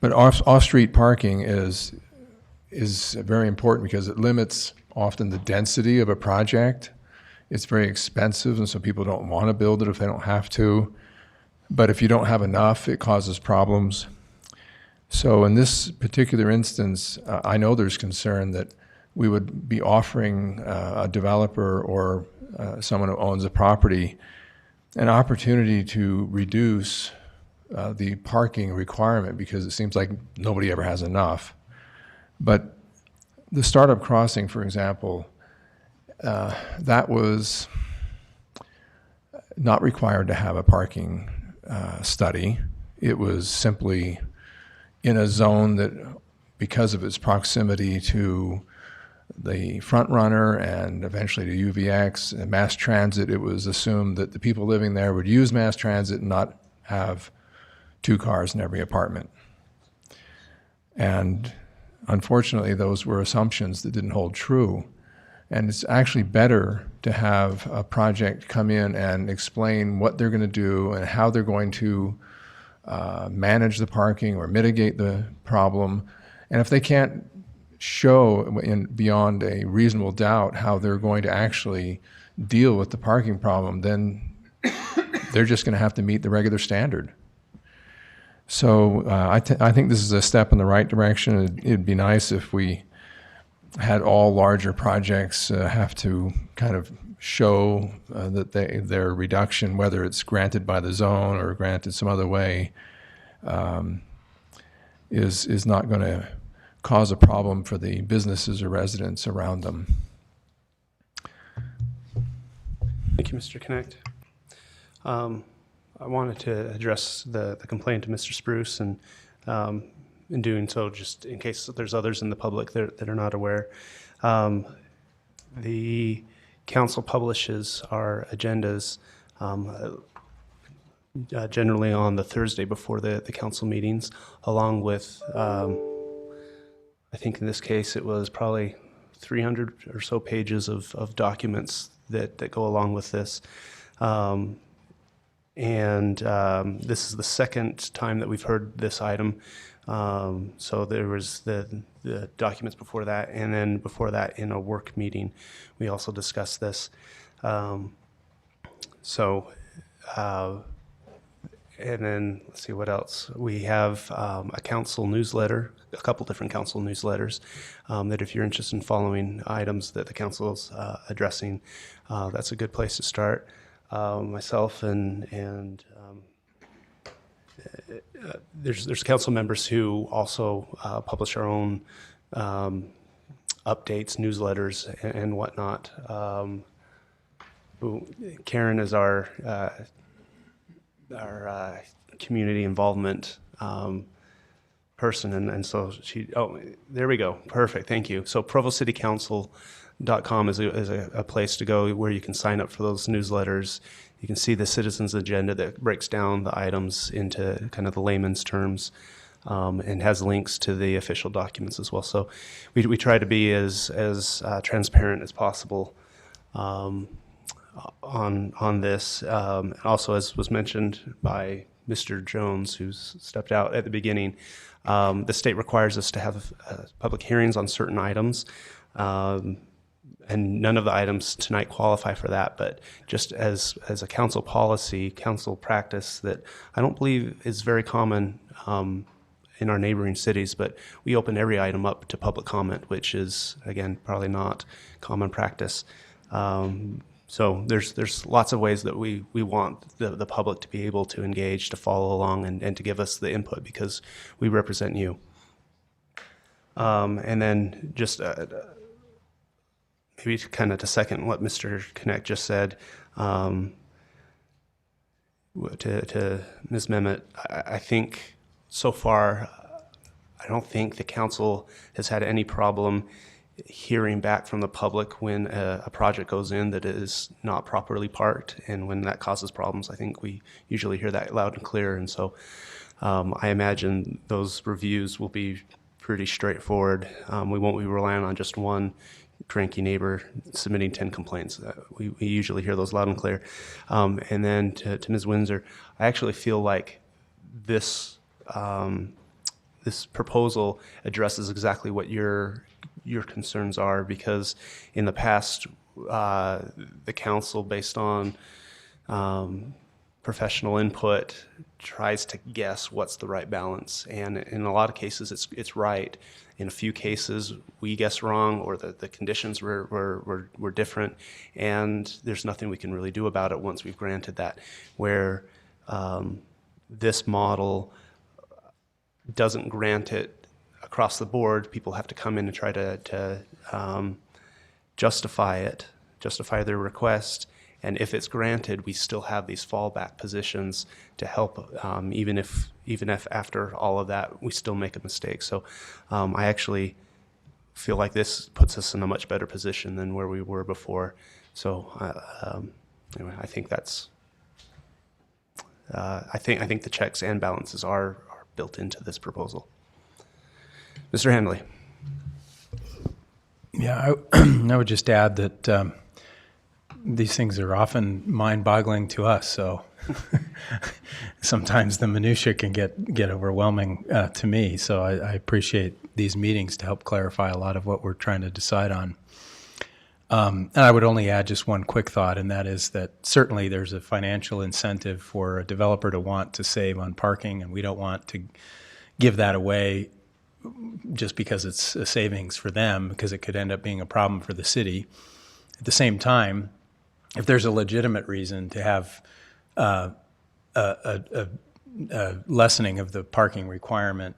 But off-street parking is very important because it limits often the density of a project. It's very expensive, and so people don't want to build it if they don't have to. But if you don't have enough, it causes problems. So in this particular instance, I know there's concern that we would be offering a developer or someone who owns a property an opportunity to reduce the parking requirement because it seems like nobody ever has enough. But the startup crossing, for example, that was not required to have a parking study. It was simply in a zone that, because of its proximity to the front runner and eventually to UVX and mass transit, it was assumed that the people living there would use mass transit and not have 2 cars in every apartment. And unfortunately, those were assumptions that didn't hold true. And it's actually better to have a project come in and explain what they're going to do and how they're going to manage the parking or mitigate the problem. And if they can't show beyond a reasonable doubt how they're going to actually deal with the parking problem, then they're just going to have to meet the regular standard. So I think this is a step in the right direction. It'd be nice if we had all larger projects have to kind of show that their reduction, whether it's granted by the zone or granted some other way, is not going to cause a problem for the businesses or residents around them. Thank you, Mr. Connect. I wanted to address the complaint to Mr. Spruce, and in doing so, just in case there's others in the public that are not aware, the council publishes our agendas generally on the Thursday before the council meetings, along with, I think in this case, it was probably 300 or so pages of documents that go along with this. And this is the second time that we've heard this item. So there was the documents before that, and then before that in a work meeting, we also discussed this. And then let's see what else. We have a council newsletter, a couple different council newsletters that if you're interested in following items that the council's addressing, that's a good place to start. Myself and there's council members who also publish our own updates, newsletters, and whatnot. Karen is our community involvement person, and so she. Oh, there we go. Perfect. Thank you. So ProvoCityCouncil.com is a place to go where you can sign up for those newsletters. You can see the citizens' agenda that breaks down the items into kind of the layman's terms, and has links to the official documents as well. So we try to be as transparent as possible on this. Also, as was mentioned by Mr. Jones, who's stepped out at the beginning, the state requires us to have public hearings on certain items. and none of the items tonight qualify for that, but just as a council policy, council practice that I don't believe is very common in our neighboring cities, but we open every item up to public comment, which is, again, probably not common practice. So there's lots of ways that we want the public to be able to engage, to follow along, and to give us the input because we represent you. And then just maybe kind of to second what Mr. Connect just said, to Ms. Mehmet, I think so far, I don't think the council has had any problem hearing back from the public when a project goes in that is not properly parked, and when that causes problems, I think we usually hear that loud and clear. And so I imagine those reviews will be pretty straightforward. We won't be relying on just one cranky neighbor submitting 10 complaints. We usually hear those loud and clear. And then to Ms. Windsor, I actually feel like this this proposal addresses exactly what your concerns are, because in the past, the council, based on professional input, tries to guess what's the right balance, and in a lot of cases it's right. In a few cases we guess wrong, or the conditions were different, and there's nothing we can really do about it once we've granted that. Where this model doesn't grant it across the board, people have to come in and try to justify their request. And if it's granted, we still have these fallback positions to help, even if after all of that we still make a mistake. So I actually feel like this puts us in a much better position than where we were before. So anyway, I think that's I think the checks and balances are built into this proposal. Mr. Handley. Yeah, I would just add that these things are often mind-boggling to us, so sometimes the minutia can get overwhelming to me. So I appreciate these meetings to help clarify a lot of what we're trying to decide on. And I would only add just one quick thought, and that is that certainly there's a financial incentive for a developer to want to save on parking, and we don't want to give that away just because it's a savings for them, because it could end up being a problem for the city. At the same time, if there's a legitimate reason to have a lessening of the parking requirement,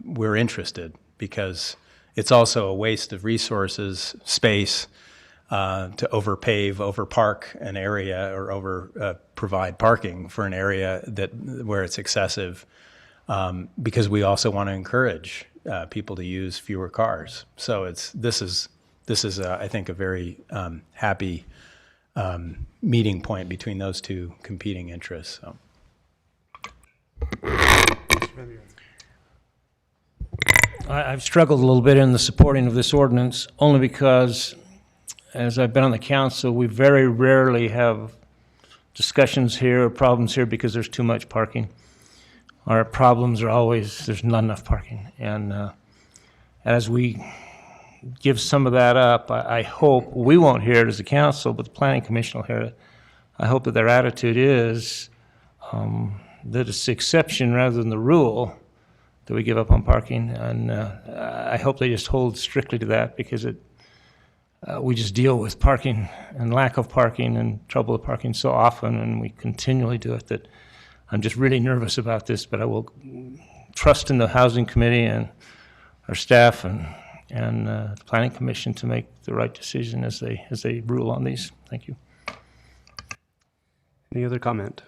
we're interested, because it's also a waste of resources, space, to overpave, overpark an area, or provide parking for an area where it's excessive, because we also want to encourage people to use fewer cars. So this is I think a very happy meeting point between those two competing interests. So. I've struggled a little bit in the supporting of this ordinance, only because as I've been on the council, we very rarely have discussions here or problems here because there's too much parking. Our problems are always there's not enough parking. And as we give some of that up, I hope, we won't hear it as a council, but the Planning Commission will hear it. I hope that their attitude is that it's the exception rather than the rule that we give up on parking. And I hope they just hold strictly to that, because we just deal with parking and lack of parking and trouble with parking so often, and we continually do it, that I'm just really nervous about this. But I will trust in the Housing Committee and our staff and the Planning Commission to make the right decision as they rule on these. Thank you. Any other comment?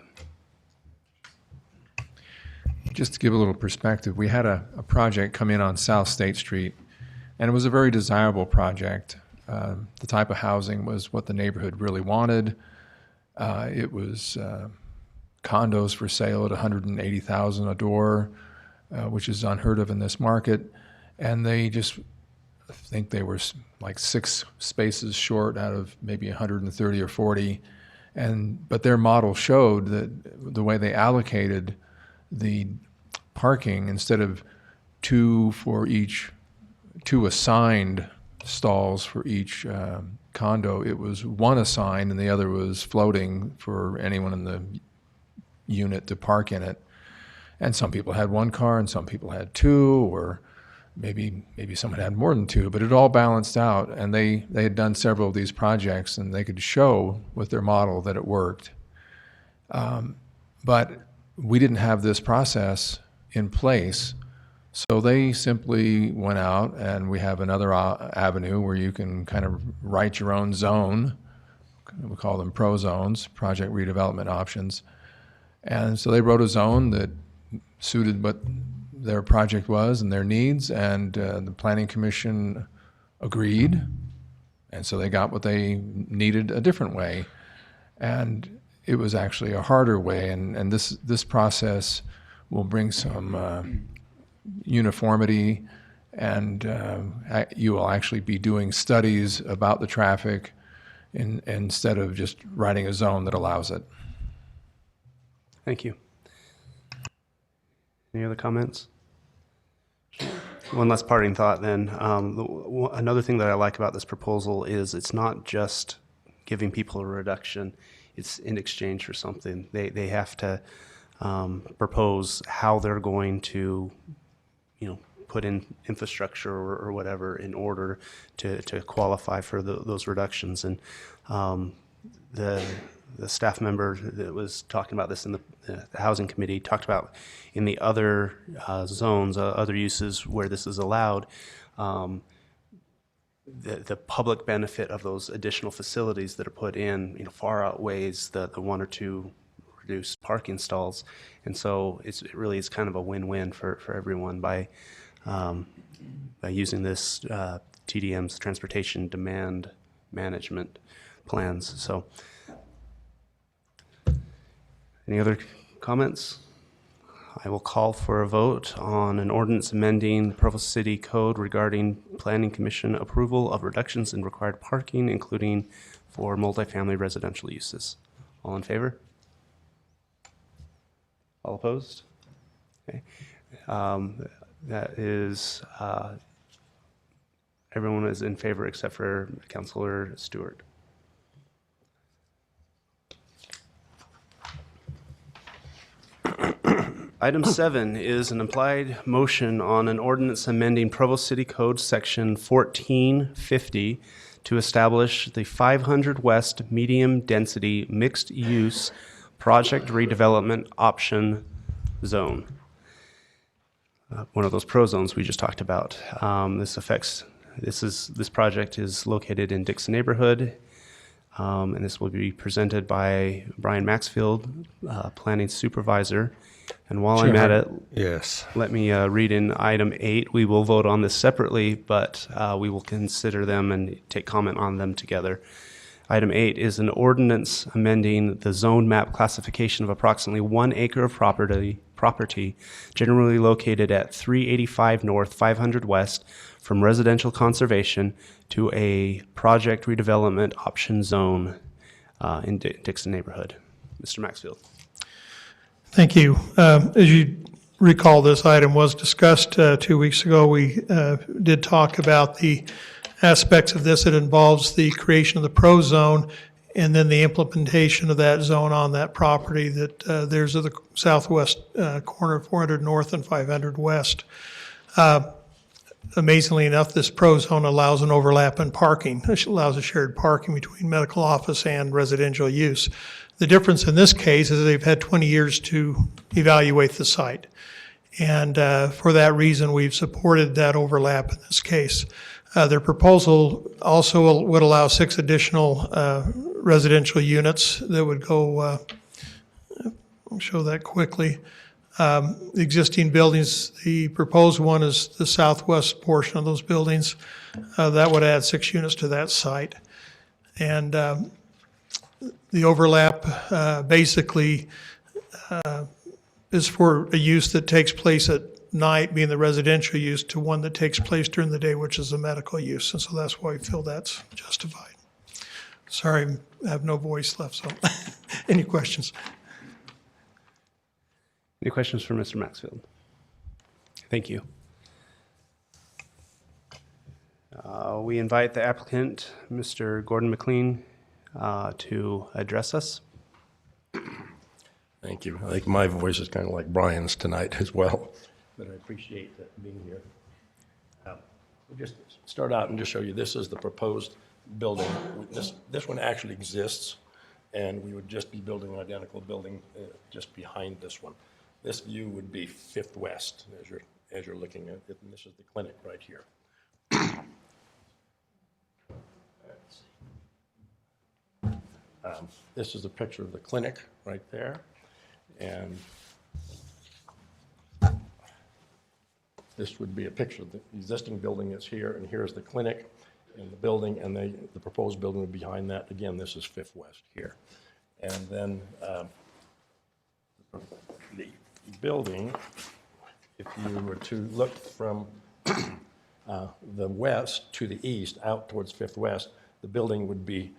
Just to give a little perspective, we had a project come in on South State Street, and it was a very desirable project. The type of housing was what the neighborhood really wanted. It was condos for sale at $180,000 a door, which is unheard of in this market. And they just, I think they were like 6 spaces short out of maybe 130 or 40. But their model showed that the way they allocated the parking, instead of 2 assigned stalls for each condo, it was one assigned and the other was floating for anyone in the unit to park in it. And some people had one car and some people had two, or maybe someone had more than two, but it all balanced out. And they had done several of these projects and they could show with their model that it worked. But we didn't have this process in place. So they simply went out, and we have another avenue where you can kind of write your own zone. We call them pro zones, project redevelopment options. And so they wrote a zone that suited what their project was and their needs, and the Planning Commission agreed. And so they got what they needed a different way. And it was actually a harder way, and this process will bring some uniformity, and you will actually be doing studies about the traffic instead of just writing a zone that allows it. Thank you. Any other comments? One last parting thought then. Another thing that I like about this proposal is it's not just giving people a reduction, it's in exchange for something. They have to propose how they're going to, put in infrastructure or whatever in order to qualify for those reductions. And the staff member that was talking about this in the housing committee talked about in the other zones, other uses where this is allowed, the public benefit of those additional facilities that are put in, far outweighs the one or two reduced parking stalls. And so it really is kind of a win-win for everyone by using this TDM's transportation demand management plans. So any other comments? I will call for a vote on an ordinance amending the Provo City Code regarding Planning Commission approval of reductions in required parking, including for multifamily residential uses. All in favor? All opposed? Okay. That is, everyone is in favor except for Councilor Stewart. Item 7 is an implied motion on an ordinance amending Provo City Code Section 1450 to establish the 500 West Medium Density Mixed Use Project Redevelopment Option Zone. One of those pro zones we just talked about. This project is located in Dixon neighborhood, and this will be presented by Brian Maxfield, planning supervisor. And while I'm at it, yes, let me read in item 8. We will vote on this separately, but we will consider them and take comment on them together. Item 8 is an ordinance amending the zone map classification of approximately 1 acre of property generally located at 385 North, 500 West, from residential conservation to a project redevelopment option zone in Dixon neighborhood. Mr. Maxfield. Thank you. As you recall, this item was discussed 2 weeks ago. We did talk about the aspects of this. It involves the creation of the pro zone and then the implementation of that zone on that property that there's at the southwest corner of 400 North and 500 West. Amazingly enough, this pro zone allows an overlap in parking. It allows a shared parking between medical office and residential use. The difference in this case is they've had 20 years to evaluate the site. And for that reason, we've supported that overlap in this case. Their proposal also would allow 6 additional residential units that would go, I'll show that quickly. The existing buildings, the proposed one is the southwest portion of those buildings. That would add 6 units to that site. And the overlap basically is for a use that takes place at night, being the residential use, to one that takes place during the day, which is the medical use. And so that's why we feel that's justified. Sorry, I have no voice left, so any questions? Any questions for Mr. Maxfield? Thank you. We invite the applicant, Mr. Gordon McLean, to address us. Thank you. I think my voice is kind of like Brian's tonight as well, but I appreciate being here. We'll just start out and just show you, this is the proposed building. This one actually exists, and we would just be building an identical building just behind this one. This view would be Fifth West as you're looking at it, and this is the clinic right here. This is a picture of the clinic right there, and this would be a picture of the existing building that's here, and here's the clinic and the building, and the proposed building would be behind that. Again, this is Fifth West here. And then the building, if you were to look from the west to the east out towards Fifth West, the building would be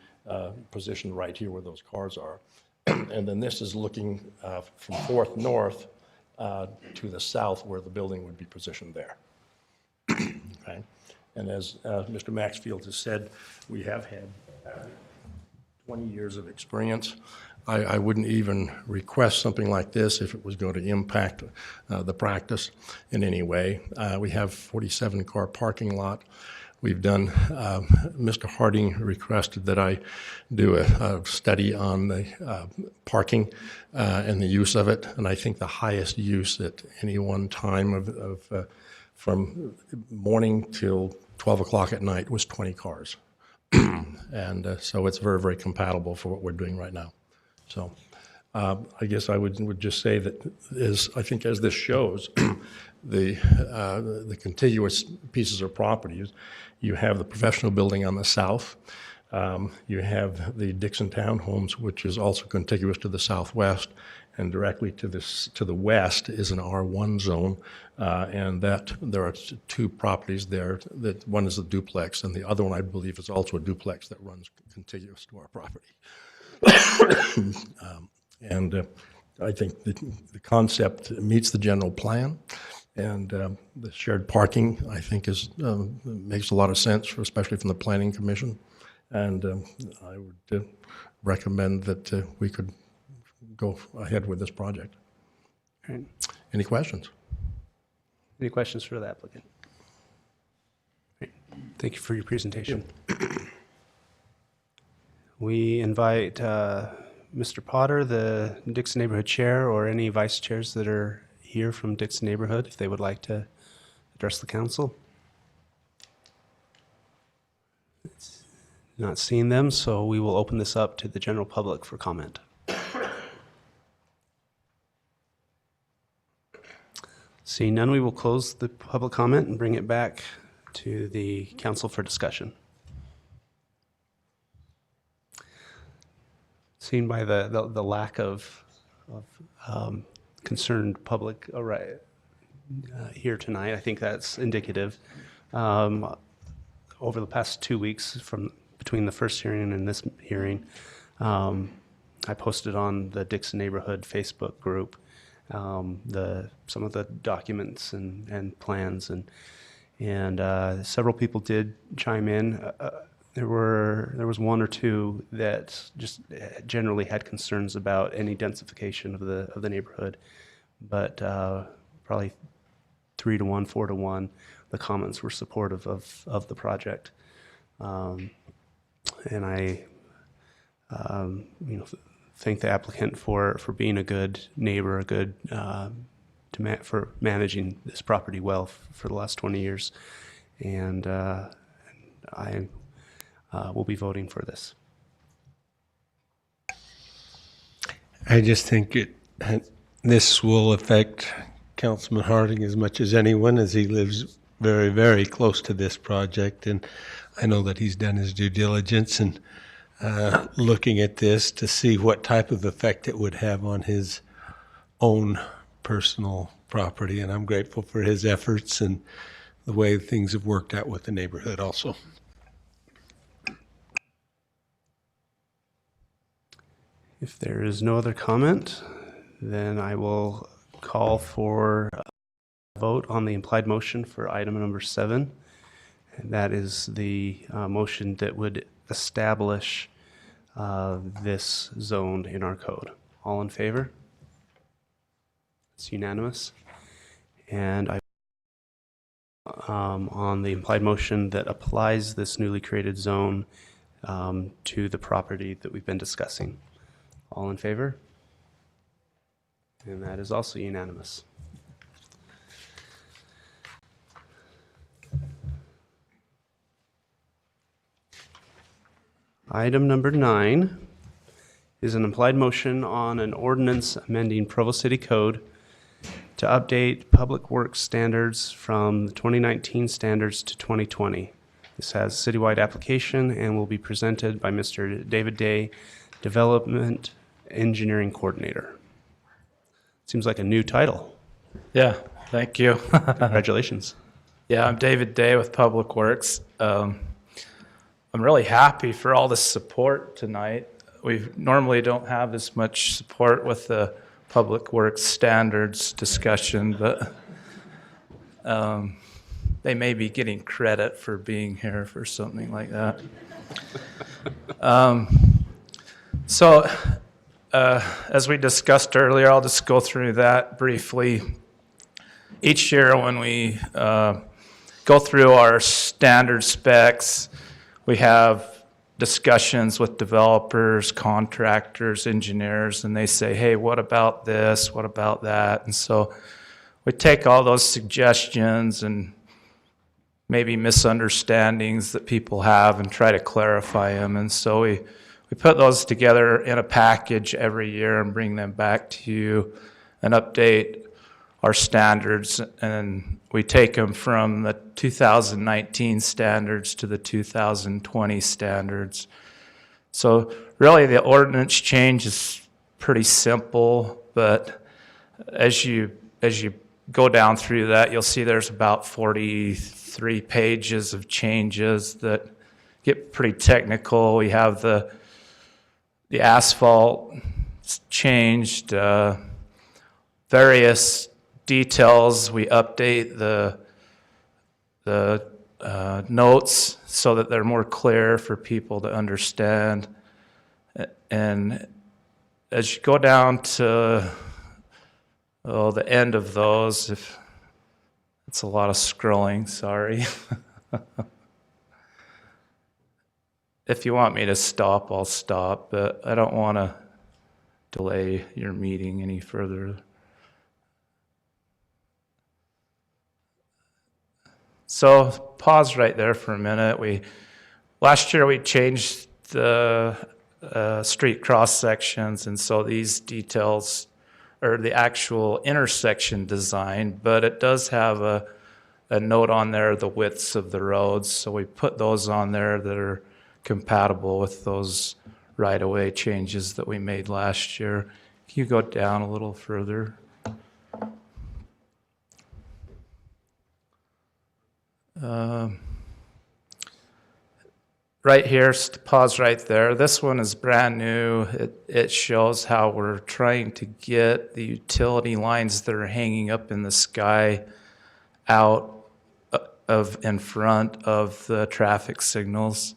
positioned right here where those cars are. And then this is looking from Fourth North to the south where the building would be positioned there. Okay. And as Mr. Maxfield has said, we have had 20 years of experience. I wouldn't even request something like this if it was going to impact the practice in any way. We have 47-car parking lot. We've done, Mr. Harding requested that I do a study on the parking and the use of it, and I think the highest use at any one time from morning till 12 o'clock at night was 20 cars. And so it's very, very compatible for what we're doing right now. So I guess I would just say that I think as this shows, the contiguous pieces of properties, you have the professional building on the south, you have the Dixon townhomes, which is also contiguous to the southwest, and directly to the west is an R1 zone, and that there are two properties there. That one is a duplex, and the other one I believe is also a duplex that runs contiguous to our property. And I think the concept meets the general plan, and the shared parking I think makes a lot of sense, especially from the Planning Commission. And I would recommend that we could go ahead with this project. Right. Any questions? Any questions for the applicant? Right. Thank you for your presentation. We invite Mr. Potter, the Dixon Neighborhood Chair, or any vice chairs that are here from Dixon Neighborhood, if they would like to address the council. Not seeing them, so we will open this up to the general public for comment. Seeing none, we will close the public comment and bring it back to the council for discussion. Seen by the lack of concerned public here tonight, I think that's indicative. Over the past 2 weeks, between the first hearing and this hearing, I posted on the Dixon Neighborhood Facebook group some of the documents and plans, and several people did chime in. There was one or two that just generally had concerns about any densification of the neighborhood, but probably 3 to 1, 4 to 1, the comments were supportive of the project, and I thank the applicant for being a good neighbor, for managing this property well for the last 20 years, and I will be voting for this. I just think this will affect Councilman Harding as much as anyone, as he lives very, very close to this project, and I know that he's done his due diligence and looking at this to see what type of effect it would have on his own personal property, and I'm grateful for his efforts and the way things have worked out with the neighborhood also. If there is no other comment, then I will call for a vote on the implied motion for item number 7. And that is the motion that would establish this zone in our code. All in favor? It's unanimous. And on the implied motion that applies this newly created zone to the property that we've been discussing. All in favor? And that is also unanimous. Item number 9 is an implied motion on an ordinance amending Provo City Code to update public works standards from the 2019 standards to 2020. This has citywide application and will be presented by Mr. David Day, Development Engineering Coordinator. Seems like a new title. Yeah, thank you. Congratulations. Yeah, I'm David Day with Public Works. I'm really happy for all the support tonight. We normally don't have as much support with the Public Works standards discussion, but they may be getting credit for being here for something like that. As we discussed earlier, I'll just go through that briefly. Each year when we go through our standard specs, we have discussions with developers, contractors, engineers, and they say, hey, what about this? What about that? And so we take all those suggestions and maybe misunderstandings that people have and try to clarify them. And so we put those together in a package every year and bring them back to you and update our standards, and we take them from the 2019 standards to the 2020 standards. So really the ordinance change is pretty simple, but as you go down through that, you'll see there's about 43 pages of changes that get pretty technical. We have the asphalt changed, various details. We update the notes so that they're more clear for people to understand. And as you go down to the end of those, if it's a lot of scrolling, sorry. If you want me to stop, I'll stop, but I don't want to delay your meeting any further. So pause right there for a minute. Last year we changed the street cross sections, and so these details are the actual intersection design, but it does have a note on there, the widths of the roads. So we put those on there that are compatible with those right-of-way changes that we made last year. Can you go down a little further? Right here, pause right there. This one is brand new. It shows how we're trying to get the utility lines that are hanging up in the sky out of in front of the traffic signals.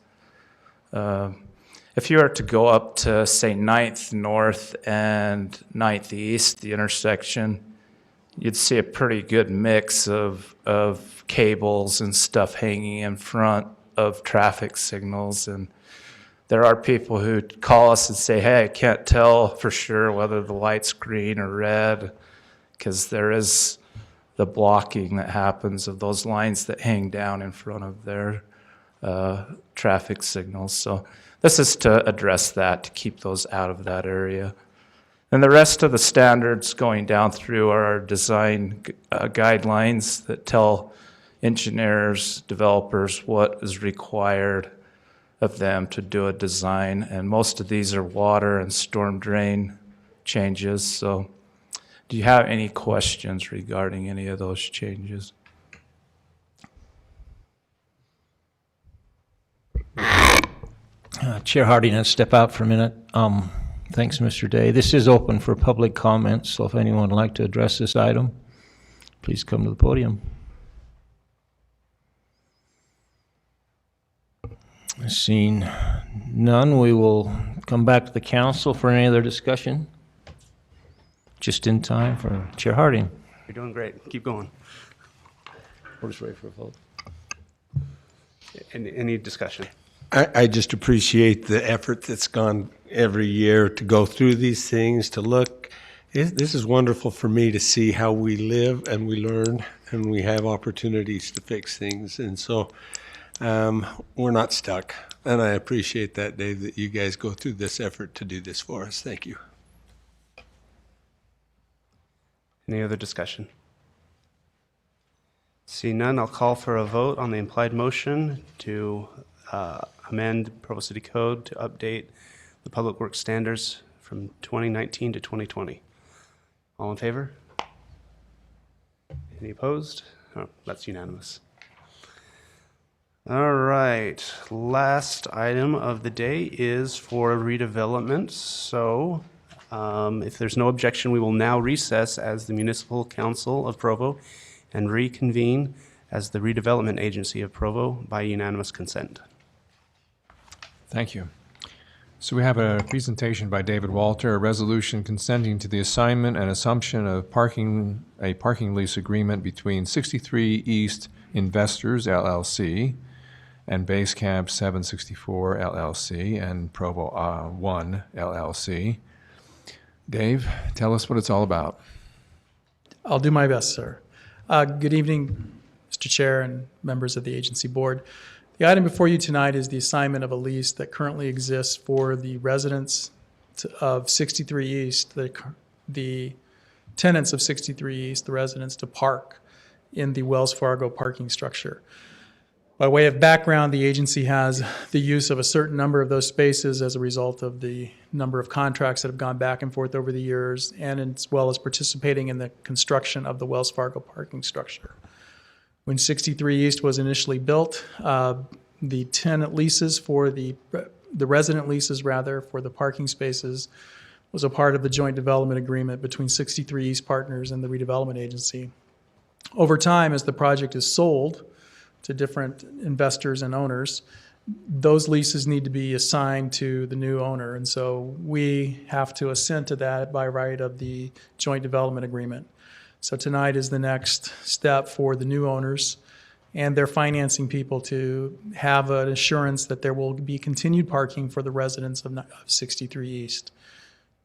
If you were to go up to, say, 9th North and 9th East, the intersection, you'd see a pretty good mix of cables and stuff hanging in front of traffic signals. And there are people who call us and say, hey, I can't tell for sure whether the light's green or red, because there is the blocking that happens of those lines that hang down in front of their traffic signals. So this is to address that, to keep those out of that area. And the rest of the standards going down through are our design guidelines that tell engineers, developers what is required of them to do a design. And most of these are water and storm drain changes. So do you have any questions regarding any of those changes? Chair Harding, I'll step out for a minute. Thanks, Mr. Day. This is open for public comments, so if anyone would like to address this item, please come to the podium. Seeing none, we will come back to the council for any other discussion. Just in time for Chair Harding. You're doing great. Keep going. We're just ready for a vote. Any discussion? I just appreciate the effort that's gone every year to go through these things, to look. This is wonderful for me to see how we live and we learn and we have opportunities to fix things. And so we're not stuck. And I appreciate that, Dave, that you guys go through this effort to do this for us. Thank you. Any other discussion? See none, I'll call for a vote on the implied motion to amend Provo City Code to update the public works standards from 2019 to 2020. All in favor? Any opposed? Oh, that's unanimous. All right, last item of the day is for redevelopment. So if there's no objection, we will now recess as the Municipal Council of Provo and reconvene as the Redevelopment Agency of Provo by unanimous consent. Thank you. So we have a presentation by David Walter, a resolution consenting to the assignment and assumption of a parking lease agreement between 63 East Investors LLC and Base Camp 764 LLC and Provo 1 LLC. Dave, tell us what it's all about. I'll do my best, sir. Good evening, Mr. Chair and members of the agency board. The item before you tonight is the assignment of a lease that currently exists for the residents of 63 East, the tenants of 63 East, the residents, to park in the Wells Fargo parking structure. By way of background, the agency has the use of a certain number of those spaces as a result of the number of contracts that have gone back and forth over the years, and as well as participating in the construction of the Wells Fargo parking structure. When 63 East was initially built, the tenant leases for the resident leases rather for the parking spaces was a part of the joint development agreement between 63 East partners and the redevelopment agency. Over time, as the project is sold to different investors and owners, those leases need to be assigned to the new owner. And so we have to assent to that by right of the joint development agreement. So tonight is the next step for the new owners and their financing people to have an assurance that there will be continued parking for the residents of 63 East.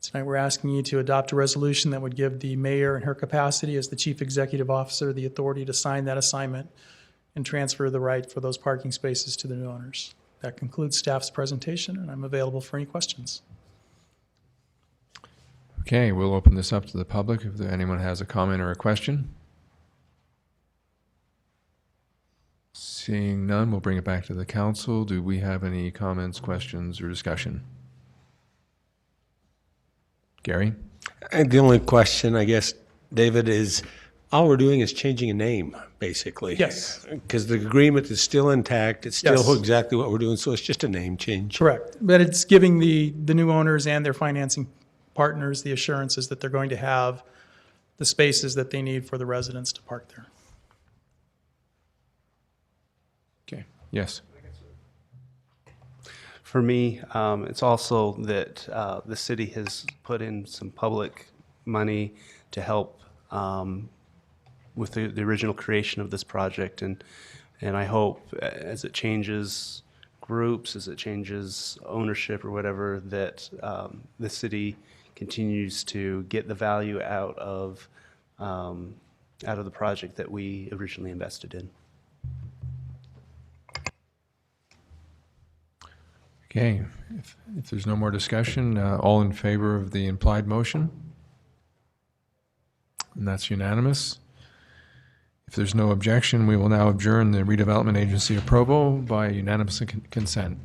Tonight we're asking you to adopt a resolution that would give the mayor in her capacity as the chief executive officer the authority to sign that assignment and transfer the right for those parking spaces to the new owners. That concludes staff's presentation, and I'm available for any questions. Okay, we'll open this up to the public if anyone has a comment or a question. Seeing none, we'll bring it back to the council. Do we have any comments, questions, or discussion? Gary? The only question, I guess, David, is all we're doing is changing a name, basically. Yes. Because the agreement is still intact. It's still Yes. exactly what we're doing, so it's just a name change. Correct. But it's giving the new owners and their financing partners the assurances that they're going to have the spaces that they need for the residents to park there. Okay, yes. For me, it's also that the city has put in some public money to help with the original creation of this project, and I hope as it changes groups, as it changes ownership or whatever, that the city continues to get the value out of the project that we originally invested in. Okay, if there's no more discussion, all in favor of the implied motion? And that's unanimous. If there's no objection, we will now adjourn the Redevelopment Agency of Provo by unanimous consent.